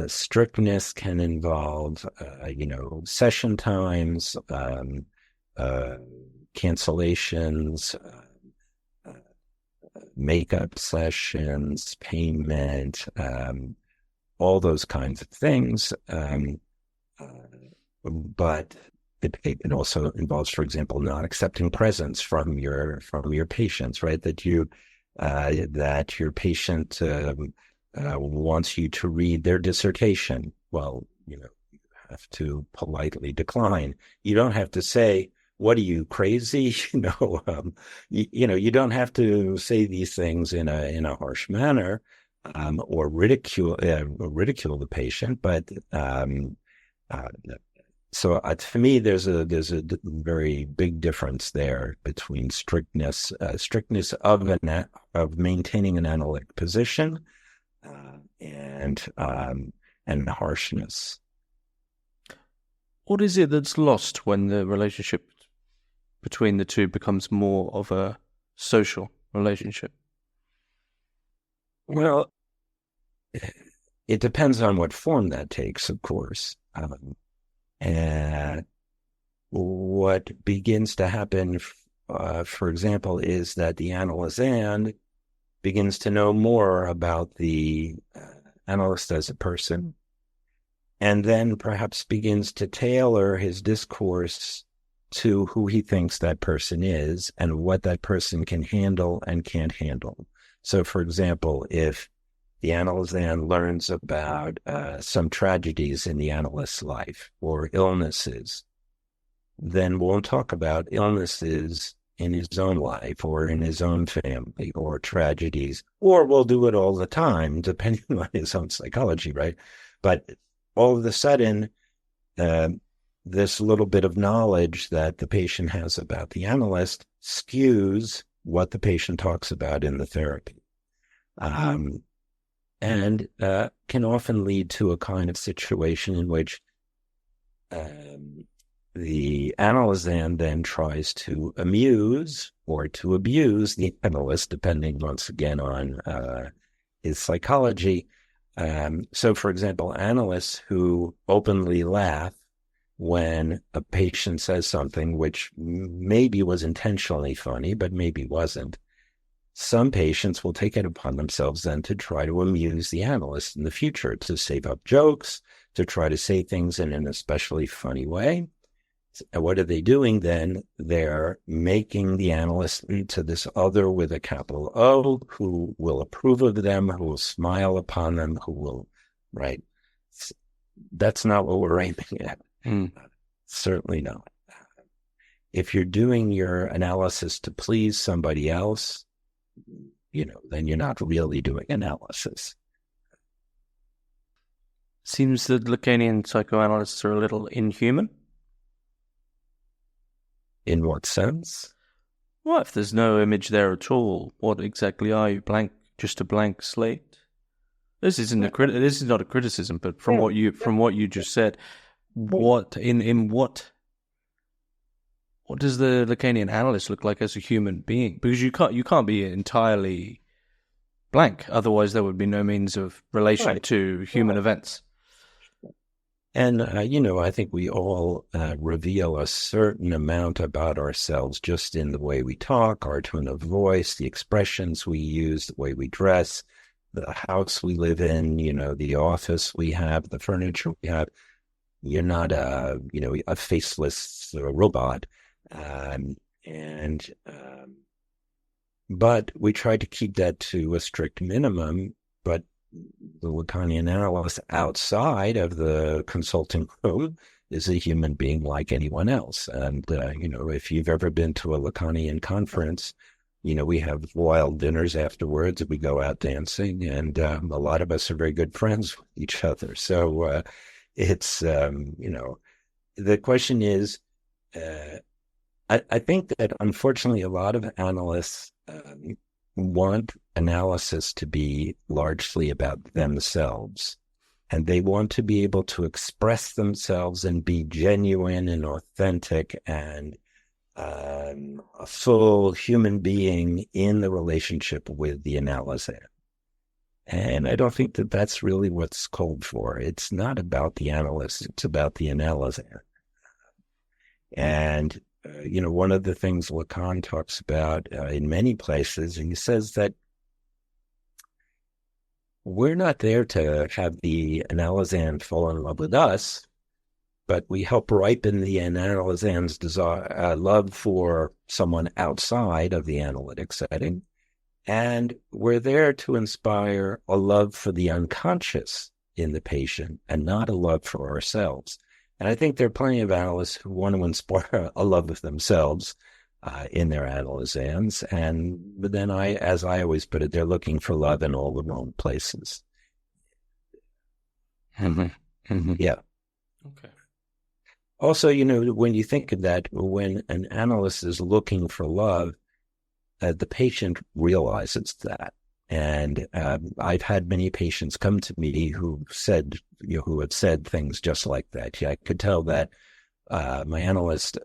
Strictness can involve, session times, cancellations, makeup sessions, payment, all those kinds of things. But it also involves, for example, not accepting presents from your patients, right? That your patient wants you to read their dissertation. Well, you have to politely decline. You don't have to say, "What are you, crazy?" You don't have to say these things in a harsh manner, or ridicule the patient, but So for me, there's a very big difference there between strictness of maintaining an analytic position, and harshness. What is it that's lost when the relationship between the two becomes more of a social relationship? Well, it depends on what form that takes, of course. And what begins to happen, for example, is that the analysand begins to know more about the analyst as a person, and then perhaps begins to tailor his discourse to who he thinks that person is and what that person can handle and can't handle. So, for example, if the analysand learns about some tragedies in the analyst's life or illnesses, then won't talk about illnesses in his own life or in his own family or tragedies, or we'll do it all the time, depending on his own psychology, right? But all of a sudden, this little bit of knowledge that the patient has about the analyst skews what the patient talks about in the therapy. And can often lead to a kind of situation in which the analysand then tries to amuse or to abuse the analyst, depending once again on his psychology. So, for example, analysts who openly laugh when a patient says something which maybe was intentionally funny, but maybe wasn't, some patients will take it upon themselves then to try to amuse the analyst in the future, to save up jokes, to try to say things in an especially funny way. And what are they doing then? They're making the analyst into this other with a capital O, who will approve of them, who will smile upon them, who will, right? That's not what we're aiming at. Certainly not. If you're doing your analysis to please somebody else, then you're not really doing analysis. Seems that Lacanian psychoanalysts are a little inhuman. In what sense? Well, if there's no image there at all, what exactly are you? Just a blank slate? This is not a criticism, but from what you just said, what does the Lacanian analyst look like as a human being? Because you can't be entirely blank, otherwise there would be no means of relation to human events. And, I think we all reveal a certain amount about ourselves just in the way we talk, our tone of voice, the expressions we use, the way we dress, the house we live in, the office we have, the furniture we have. You're not a faceless robot. But we try to keep that to a strict minimum, but the Lacanian analyst outside of the consulting room is a human being like anyone else. And, if you've ever been to a Lacanian conference, we have wild dinners afterwards. We go out dancing, and a lot of us are very good friends with each other. So it's, the question is, I think that unfortunately a lot of analysts want analysis to be largely about themselves, and they want to be able to express themselves and be genuine and authentic and a full human being in the relationship with the analysand. And I don't think that that's really what's called for. It's not about the analyst, it's about the analysand. And one of the things Lacan talks about in many places, he says that we're not there to have the analysand fall in love with us, but we help ripen the analysand's love for someone outside of the analytic setting. And we're there to inspire a love for the unconscious in the patient and not a love for ourselves. And I think there are plenty of analysts who want to inspire a love of themselves in their analysands. But then as I always put it, they're looking for love in all the wrong places. Mm-hmm. Mm-hmm. Yeah. Okay. Also, when you think of that, when an analyst is looking for love, the patient realizes that. And I've had many patients come to me who have said things just like that. Yeah, I could tell that my analyst,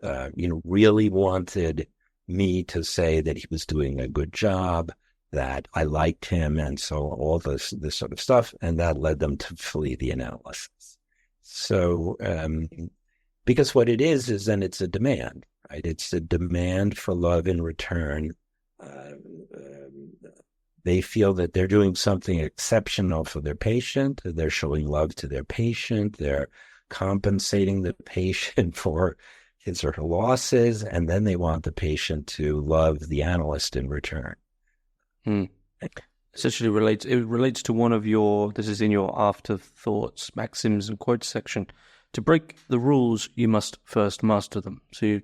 really wanted me to say that he was doing a good job, that I liked him, and so all this sort of stuff, and that led them to flee the analysis. So, because what it is then it's a demand, right? It's a demand for love in return. They feel that they're doing something exceptional for their patient. They're showing love to their patient. They're compensating the patient for his or her losses, and then they want the patient to love the analyst in return. Essentially relates to one of your, this is in your afterthoughts, maxims and quotes section. To break the rules, you must first master them. So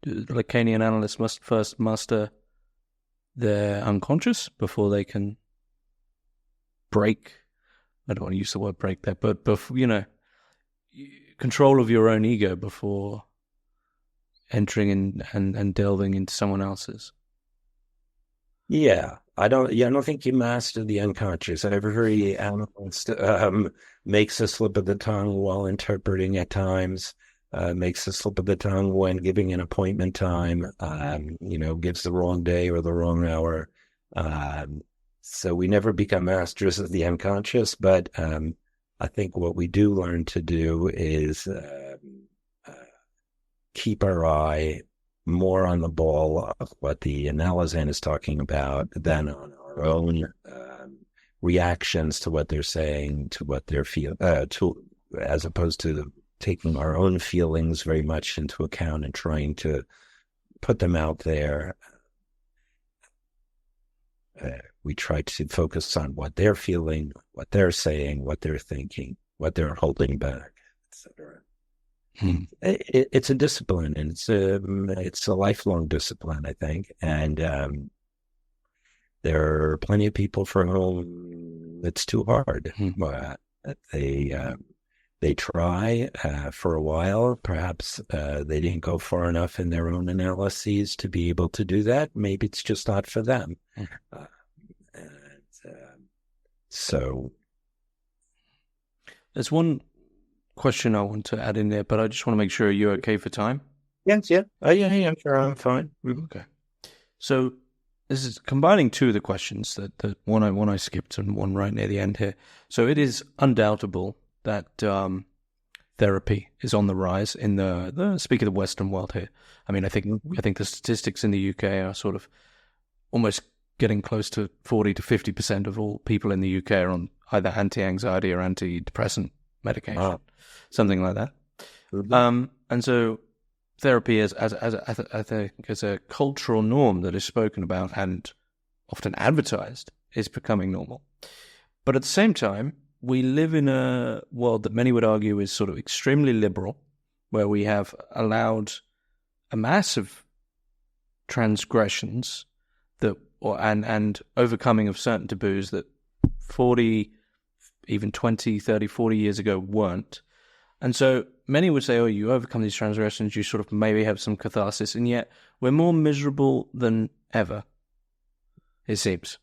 the Lacanian analysts must first master their unconscious before they can break, I don't want to use the word break there, but control of your own ego before entering in and delving into someone else's. Yeah, I don't think you master the unconscious. Every analyst makes a slip of the tongue while interpreting at times, makes a slip of the tongue when giving an appointment time, gives the wrong day or the wrong hour. So we never become masters of the unconscious, but I think what we do learn to do is keep our eye more on the ball of what the analysan is talking about than on our own reactions to what they're saying, to what they're feeling, as opposed to taking our own feelings very much into account and trying to put them out there. We try to focus on what they're feeling, what they're saying, what they're thinking, what they're holding back, etc. It's a discipline, and it's a lifelong discipline, I think. And there are plenty of people for whom it's too hard. They try for a while. Perhaps they didn't go far enough in their own analyses to be able to do that. Maybe it's just not for them. So there's one question I want to add in there, but I just want to make sure you're okay for time. Yes, yeah. Yeah, sure, I'm fine. Okay. So this is combining two of the questions, that one I skipped and one right near the end here. So it is undoubtable that therapy is on the rise in the speak of the Western world here. I mean, I think the statistics in the UK are sort of almost getting close to 40 to 50% of all people in the UK are on either anti-anxiety or antidepressant medication, something like that. And so therapy as I think as a cultural norm that is spoken about and often advertised is becoming normal. But at the same time, we live in a world that many would argue is sort of extremely liberal, where we have allowed a massive transgressions and overcoming of certain taboos that 40, even 20, 30, 40 years ago weren't. And so many would say, you overcome these transgressions, you sort of maybe have some catharsis, and yet we're more miserable than ever, it seems.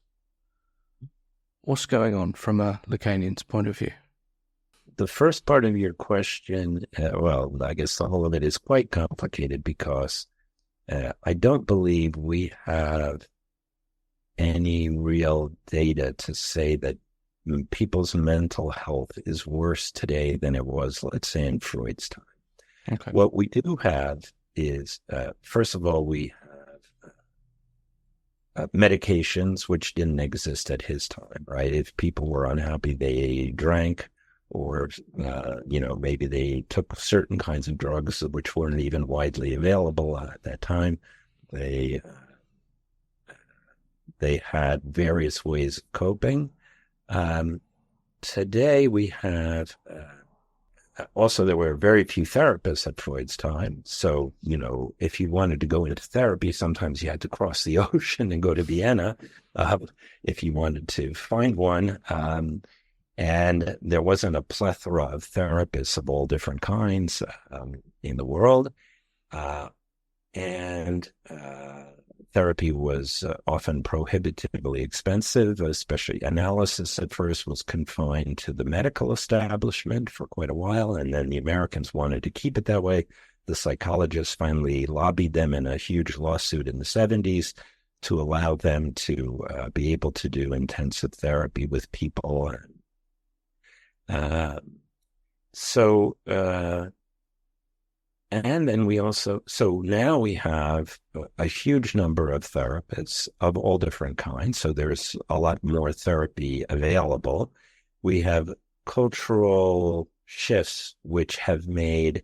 What's going on from a Lacanian's point of view? The first part of your question, I guess the whole of it is quite complicated because I don't believe we have any real data to say that people's mental health is worse today than it was, let's say, in Freud's time. Okay. What we do have is, first of all, we have medications which didn't exist at his time, right? If people were unhappy, they drank, or, maybe they took certain kinds of drugs which weren't even widely available at that time. They had various ways of coping. Today we have, also there were very few therapists at Freud's time. So, if you wanted to go into therapy, sometimes you had to cross the ocean and go to Vienna if you wanted to find one. And there wasn't a plethora of therapists of all different kinds in the world. And therapy was often prohibitively expensive, especially analysis at first was confined to the medical establishment for quite a while. And then the Americans wanted to keep it that way. The psychologists finally lobbied them in a huge lawsuit in the 70s to allow them to be able to do intensive therapy with people. And then we also, so now we have a huge number of therapists of all different kinds. So there's a lot more therapy available. We have cultural shifts which have made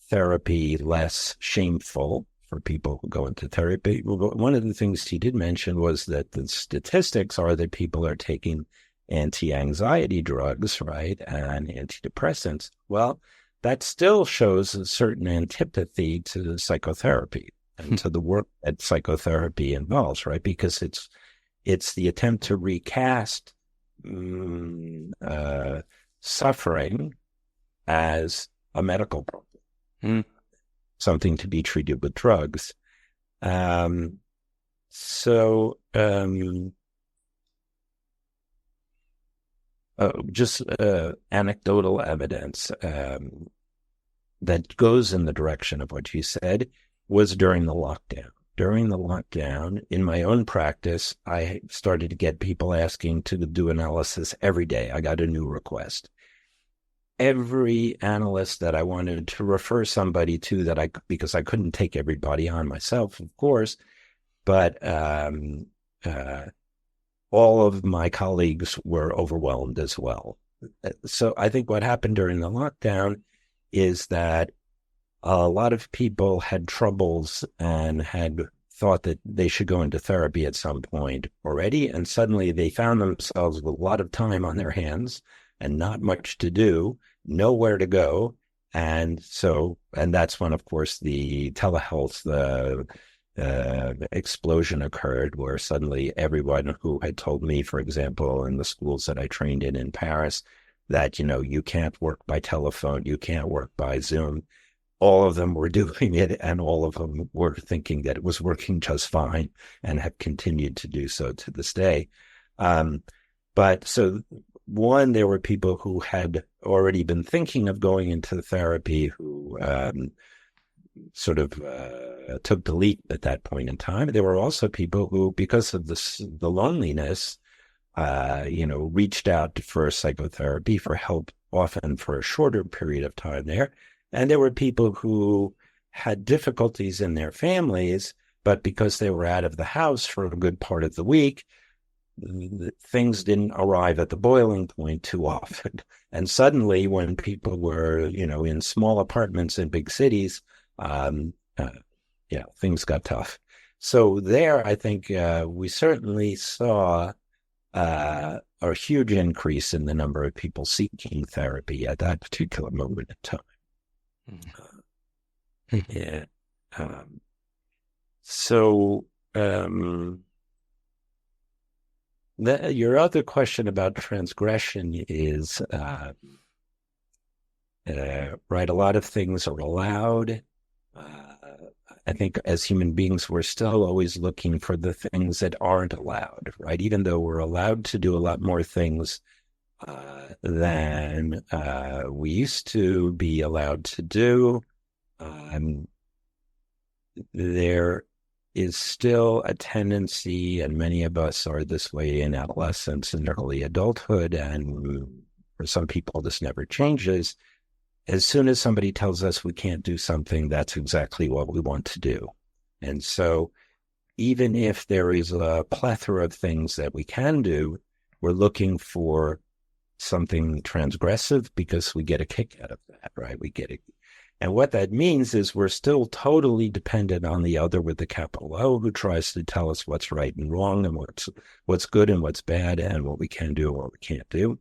therapy less shameful for people who go into therapy. One of the things he did mention was that the statistics are that people are taking anti-anxiety drugs, right, and antidepressants. Well, that still shows a certain antipathy to psychotherapy and to the work that psychotherapy involves, right? Because it's the attempt to recast suffering as a medical problem, something to be treated with drugs. Just anecdotal evidence that goes in the direction of what you said was during the lockdown. During the lockdown, in my own practice, I started to get people asking to do analysis every day. I got a new request. Every analyst that I wanted to refer somebody to because I couldn't take everybody on myself, of course, but all of my colleagues were overwhelmed as well. So I think what happened during the lockdown is that a lot of people had troubles and had thought that they should go into therapy at some point already. And suddenly they found themselves with a lot of time on their hands and not much to do, nowhere to go. And that's when, of course, the telehealth, explosion occurred, where suddenly everyone who had told me, for example, in the schools that I trained in Paris, that, you can't work by telephone, you can't work by Zoom, all of them were doing it, and all of them were thinking that it was working just fine and have continued to do so to this day. But so one, there were people who had already been thinking of going into therapy who sort of took the leap at that point in time. There were also people who, because of the loneliness, reached out for psychotherapy for help, often for a shorter period of time there. And there were people who had difficulties in their families, but because they were out of the house for a good part of the week, things didn't arrive at the boiling point too often. And suddenly, when people were, in small apartments in big cities, things got tough. So there, I think we certainly saw a huge increase in the number of people seeking therapy at that particular moment in time. Your other question about transgression is, right, a lot of things are allowed. I think as human beings, we're still always looking for the things that aren't allowed, right? Even though we're allowed to do a lot more things than we used to be allowed to do, there is still a tendency, and many of us are this way in adolescence and early adulthood, and for some people this never changes. As soon as somebody tells us we can't do something, that's exactly what we want to do. And so even if there is a plethora of things that we can do, we're looking for something transgressive because we get a kick out of that, right? We get it. And what that means is we're still totally dependent on the other with the capital O, who tries to tell us what's right and wrong and what's good and what's bad and what we can do and what we can't do.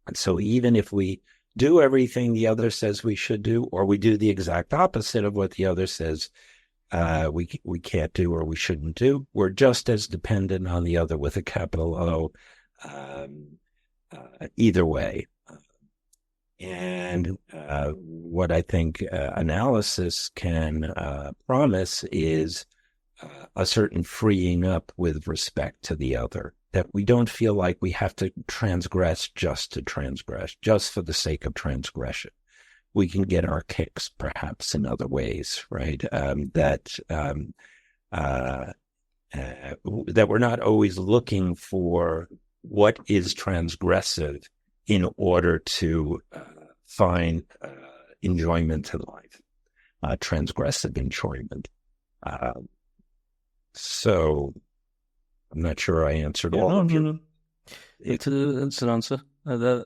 And so even if we do everything the other says we should do, or we do the exact opposite of what the other says we can't do or we shouldn't do, we're just as dependent on the other with a capital O either way. And what I think analysis can promise is a certain freeing up with respect to the other, that we don't feel like we have to transgress just to transgress, just for the sake of transgression. We can get our kicks perhaps in other ways, right? That we're not always looking for what is transgressive in order to find enjoyment in life, transgressive enjoyment. So I'm not sure I answered all of you. No. It's an answer. That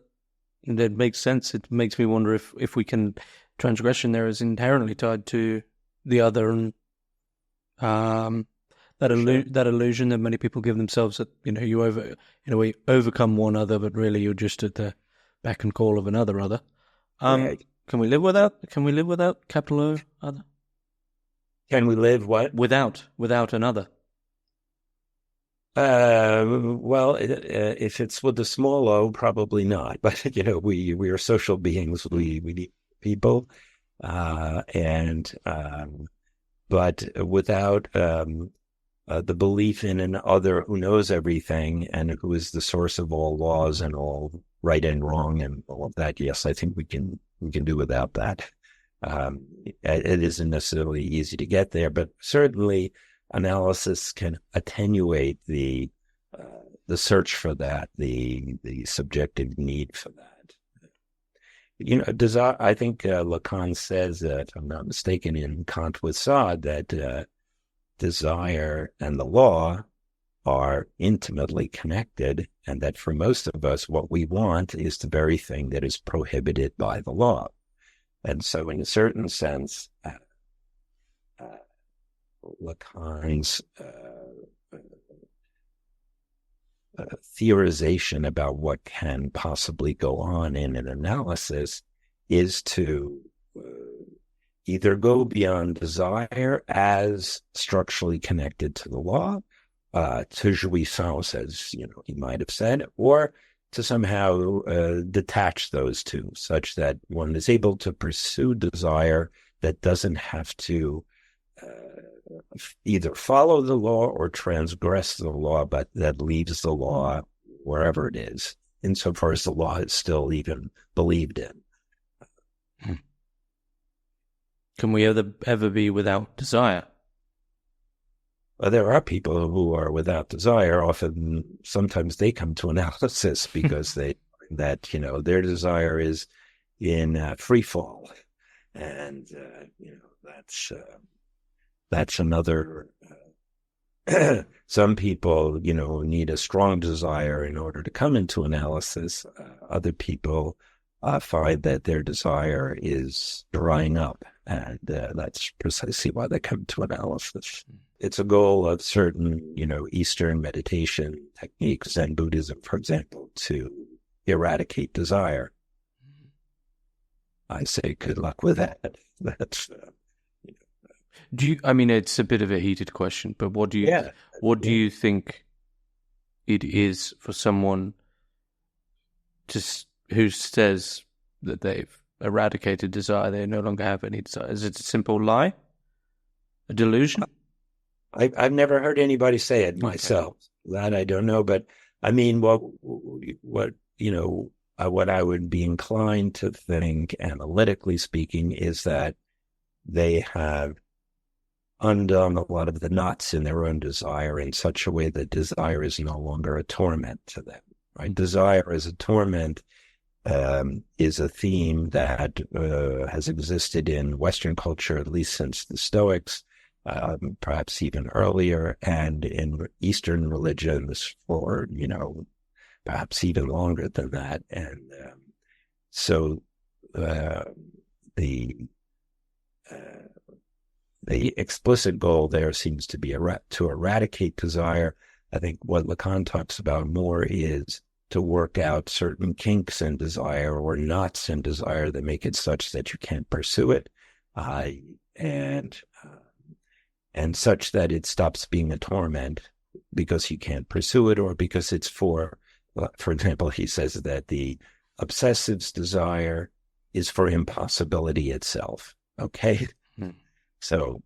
makes sense. It makes me wonder if we can, transgression there is inherently tied to the other, and that illusion that many people give themselves, that you overcome one other, but really you're just at the beck and call of another other. Right. Can we live without capital O other? Can we live what? Without another. Well, if it's with a small o, probably not. But we are social beings. We need people, but without the belief in an other who knows everything and who is the source of all laws and all right and wrong and all of that, yes, I think we can do without that. It isn't necessarily easy to get there, but certainly analysis can attenuate the search for that, the subjective need for that. Desire, I think Lacan says, if I'm not mistaken, in Kant with Sade, that desire and the law are intimately connected, and that for most of us, what we want is the very thing that is prohibited by the law. And so in a certain sense, Lacan's theorization about what can possibly go on in an analysis is to either go beyond desire as structurally connected to the law, to jouissance, as he might have said, or to somehow detach those two, such that one is able to pursue desire that doesn't have to either follow the law or transgress the law, but that leaves the law wherever it is, insofar as the law is still even believed in. Can we ever be without desire? Well, there are people who are without desire. Sometimes they come to analysis because they that their desire is in free fall, and that's another. Some people, need a strong desire in order to come into analysis. Other people find that their desire is drying up, and that's precisely why they come to analysis. It's a goal of certain, Eastern meditation techniques and Buddhism, for example, to eradicate desire. I say good luck with that. That's Do you? I mean, it's a bit of a heated question, but what do you think it is for someone who says that they've eradicated desire, they no longer have any desire? Is it a simple lie, a delusion? I've never heard anybody say it myself. Okay. That I don't know, but I mean, what I would be inclined to think, analytically speaking, is that they have undone a lot of the knots in their own desire in such a way that desire is no longer a torment to them. Right? Desire as a torment is a theme that has existed in Western culture at least since the Stoics. Perhaps even earlier, and in Eastern religions for, perhaps even longer than that. And so the explicit goal there seems to be to eradicate desire. I think what Lacan talks about more is to work out certain kinks in desire or knots in desire that make it such that you can't pursue it, and such that it stops being a torment because you can't pursue it, or because it's for for example, he says that the obsessive's desire is for impossibility itself. Okay. So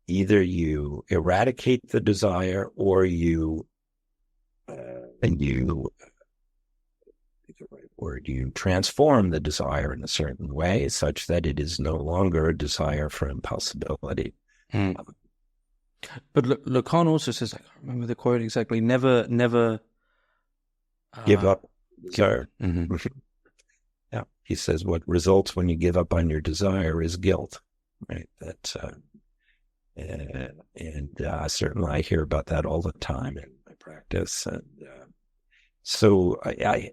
either you eradicate the desire or you transform the desire in a certain way such that it is no longer a desire for impossibility. But Lacan also says, I can't remember the quote exactly, never give up desire. Yeah, he says what results when you give up on your desire is guilt, right? That's certainly I hear about that all the time in my practice, and so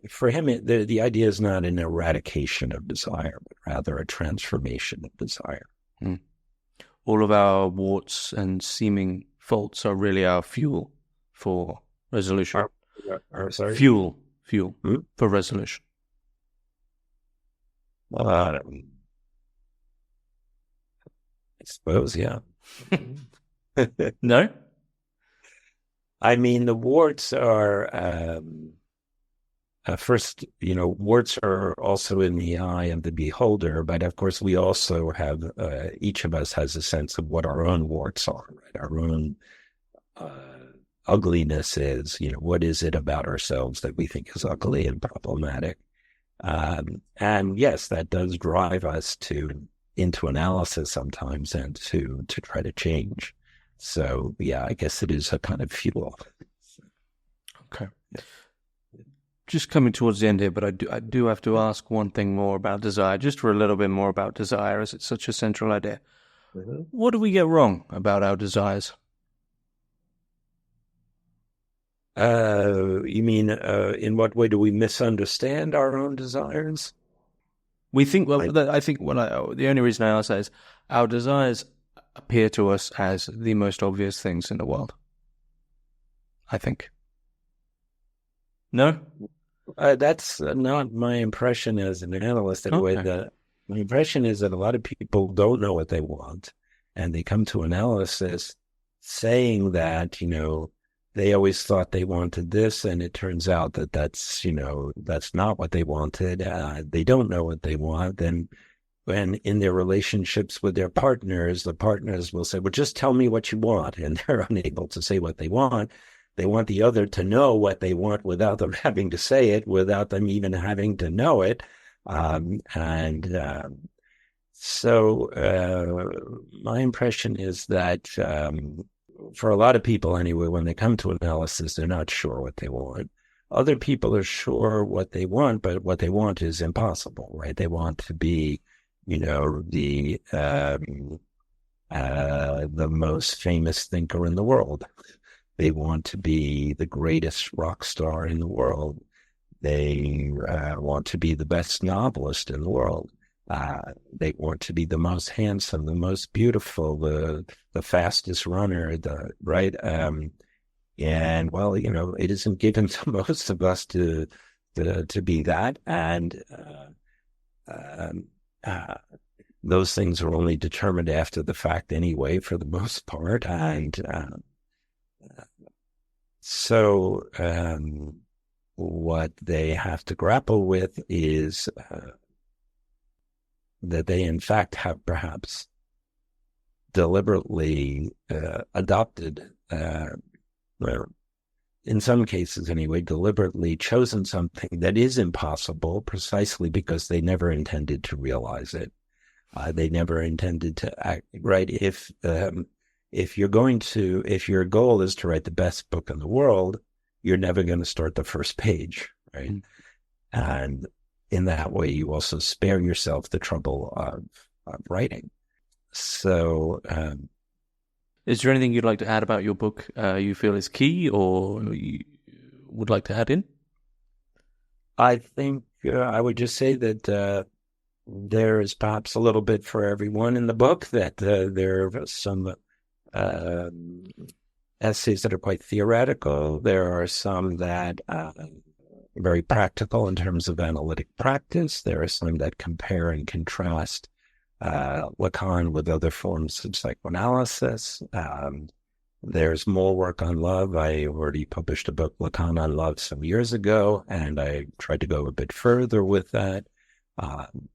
for him, the idea is not an eradication of desire, but rather a transformation of desire. All of our warts and seeming faults are really our fuel for resolution. Sorry? Fuel for resolution. I suppose, yeah. No? I mean, the warts are, first, warts are also in the eye of the beholder, but of course we also have, each of us has a sense of what our own warts are, right? Our own ugliness is, what is it about ourselves that we think is ugly and problematic? And yes, that does drive us into analysis sometimes and to try to change. So yeah, I guess it is a kind of fuel. Okay. Just coming towards the end here, but I do have to ask one thing more about desire, just for a little bit more about desire, as it's such a central idea. What do we get wrong about our desires? You mean, in what way do we misunderstand our own desires? We think, I think the only reason I ask that is our desires appear to us as the most obvious things in the world. I think. No? That's not my impression as an analyst. Anyway, my impression is that a lot of people don't know what they want, and they come to analysis saying that, they always thought they wanted this, and it turns out that that's not what they wanted. They don't know what they want. And when in their relationships with their partners, the partners will say, well, just tell me what you want. And they're unable to say what they want. They want the other to know what they want without them having to say it, without them even having to know it. So my impression is that for a lot of people anyway, when they come to analysis, they're not sure what they want. Other people are sure what they want, but what they want is impossible, right? They want to be, the most famous thinker in the world. They want to be the greatest rock star in the world. They want to be the best novelist in the world. They want to be the most handsome, the most beautiful, the fastest runner, right? And well, it isn't given to most of us to be that, and those things are only determined after the fact anyway, for the most part, and so what they have to grapple with is that they in fact have perhaps deliberately adopted, in some cases anyway, deliberately chosen something that is impossible precisely because they never intended to realize it. They never intended to act, right? If your goal is to write the best book in the world, you're never going to start the first page, right? And in that way, you also spare yourself the trouble of writing. So, is there anything you'd like to add about your book you feel is key or you would like to add in? I think I would just say that there is perhaps a little bit for everyone in the book, that there are some essays that are quite theoretical. There are some that very practical in terms of analytic practice. There are some that compare and contrast Lacan with other forms of psychoanalysis. There's more work on love. I already published a book, Lacan on Love, some years ago, and I tried to go a bit further with that. And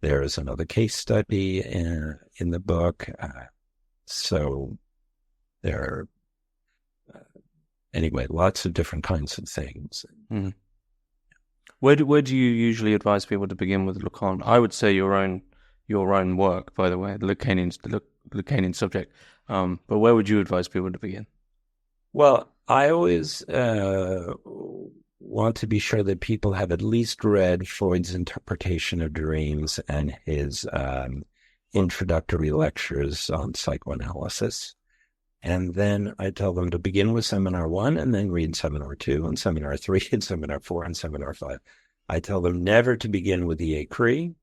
there's another case study in the book. So there are, anyway, lots of different kinds of things. Mm. Where do you usually advise people to begin with Lacan? I would say your own work, by the way, the Lacanian subject. But where would you advise people to begin? Well, I always want to be sure that people have at least read Freud's interpretation of dreams and his introductory lectures on psychoanalysis. And then I tell them to begin with Seminar 1 and then read Seminar 2 and Seminar 3 and Seminar 4 and Seminar 5. I tell them never to begin with the École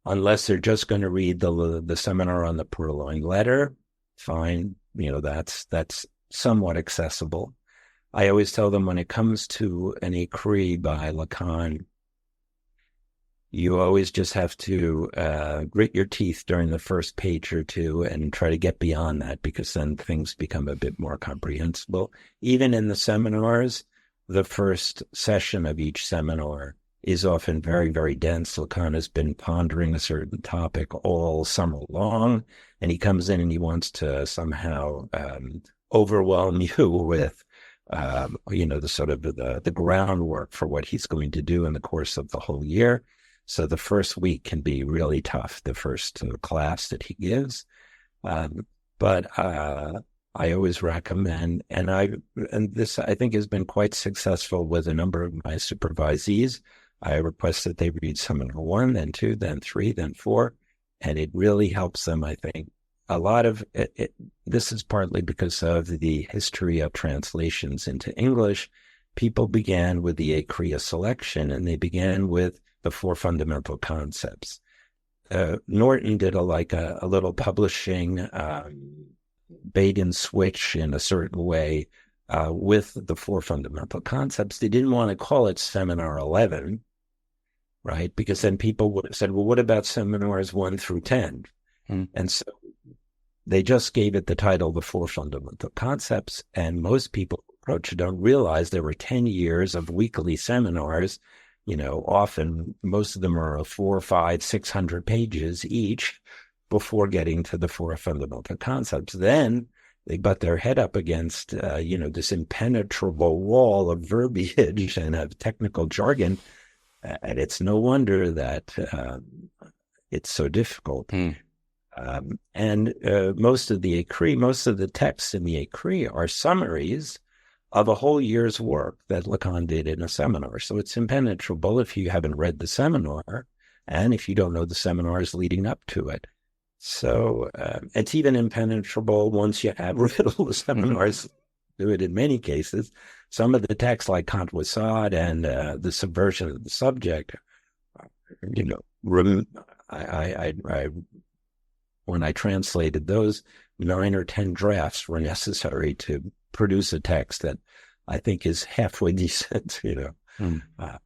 unless they're just going to read the seminar on the purloined letter. Fine, that's somewhat accessible. I always tell them when it comes to an École by Lacan, you always just have to grit your teeth during the first page or two and try to get beyond that, because then things become a bit more comprehensible. Even in the seminars, the first session of each seminar is often very, very dense. Lacan has been pondering a certain topic all summer long, and he comes in and he wants to somehow overwhelm you with the sort of the groundwork for what he's going to do in the course of the whole year. So the first week can be really tough, the first class that he gives. But I always recommend, and this I think has been quite successful with a number of my supervisees. I request that they read Seminar 1, then 2, then 3, then 4, and it really helps them, I think. A lot of it, this is partly because of the history of translations into English. People began with the École selection, and they began with the 4 fundamental concepts. Norton did a little publishing bait and switch in a certain way with the 4 fundamental concepts. They didn't want to call it Seminar 11, right? Because then people would have said, well, what about seminars 1 through 10? And so they just gave it the title, The 4 Fundamental Concepts, and most people who approach it don't realize there were 10 years of weekly seminars. Often most of them are 400, 500, 600 pages each before getting to the 4 fundamental concepts. Then they butt their head up against, this impenetrable wall of verbiage and of technical jargon. And it's no wonder that it's so difficult. And most of the texts in the École are summaries of a whole year's work that Lacan did in a seminar. So it's impenetrable if you haven't read the seminar and if you don't know the seminars leading up to it. So it's even impenetrable once you have read all the seminars. Do it in many cases. Some of the texts like Kant with Sade and the subversion of the subject, when I translated those, 9 or 10 drafts were necessary to produce a text that I think is halfway decent, I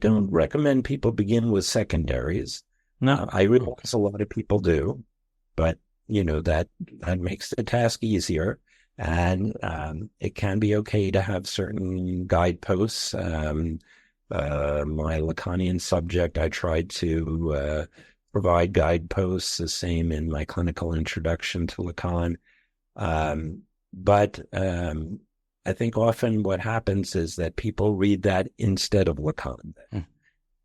don't recommend people begin with secondaries. No, I realize a lot of people do, but that makes the task easier, and it can be okay to have certain guideposts. My Lacanian subject, I tried to provide guideposts, the same in my clinical introduction to Lacan. But I think often what happens is that people read that instead of Lacan.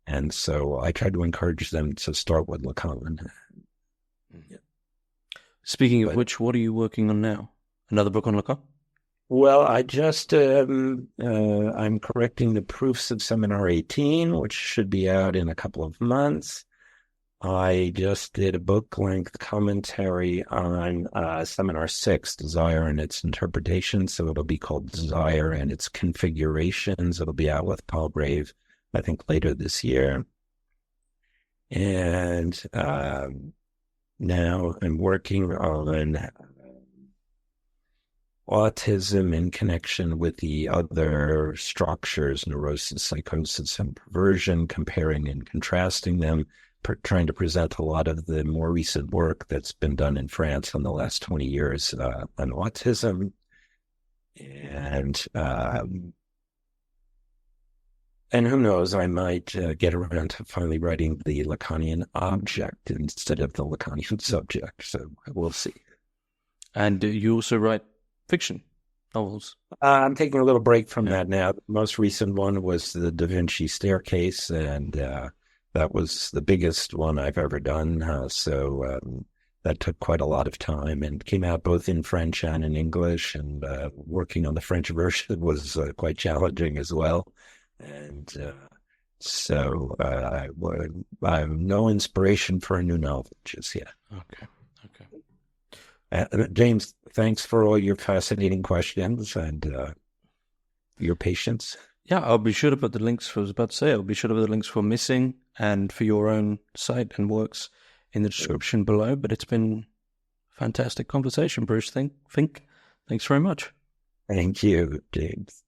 And so I try to encourage them to start with Lacan. Speaking of which, what are you working on now? Another book on Lacan? Well, I just, I'm correcting the proofs of Seminar 18, which should be out in a couple of months. I just did a book-length commentary on Seminar 6, Desire and its Interpretation. So it'll be called Desire and its Configurations. It'll be out with Palgrave, I think, later this year. And now I'm working on autism in connection with the other structures, neurosis, psychosis, and perversion, comparing and contrasting them trying to present a lot of the more recent work that's been done in France in the last 20 years on autism. And who knows, I might get around to finally writing the Lacanian object instead of the Lacanian subject. So we'll see. And you also write fiction novels? I'm taking a little break from that now. The most recent one was the Da Vinci Staircase, and that was the biggest one I've ever done. So that took quite a lot of time and came out both in French and in English. And working on the French version was quite challenging as well. And so I have no inspiration for a new novel just yet. Okay. James, thanks for all your fascinating questions and your patience. Yeah, I'll be sure to put the links, I was about to say, I'll be sure to put the links for Missing and for your own site and works in the description below. But it's been a fantastic conversation, Bruce. Fink. Thanks very much. Thank you, James.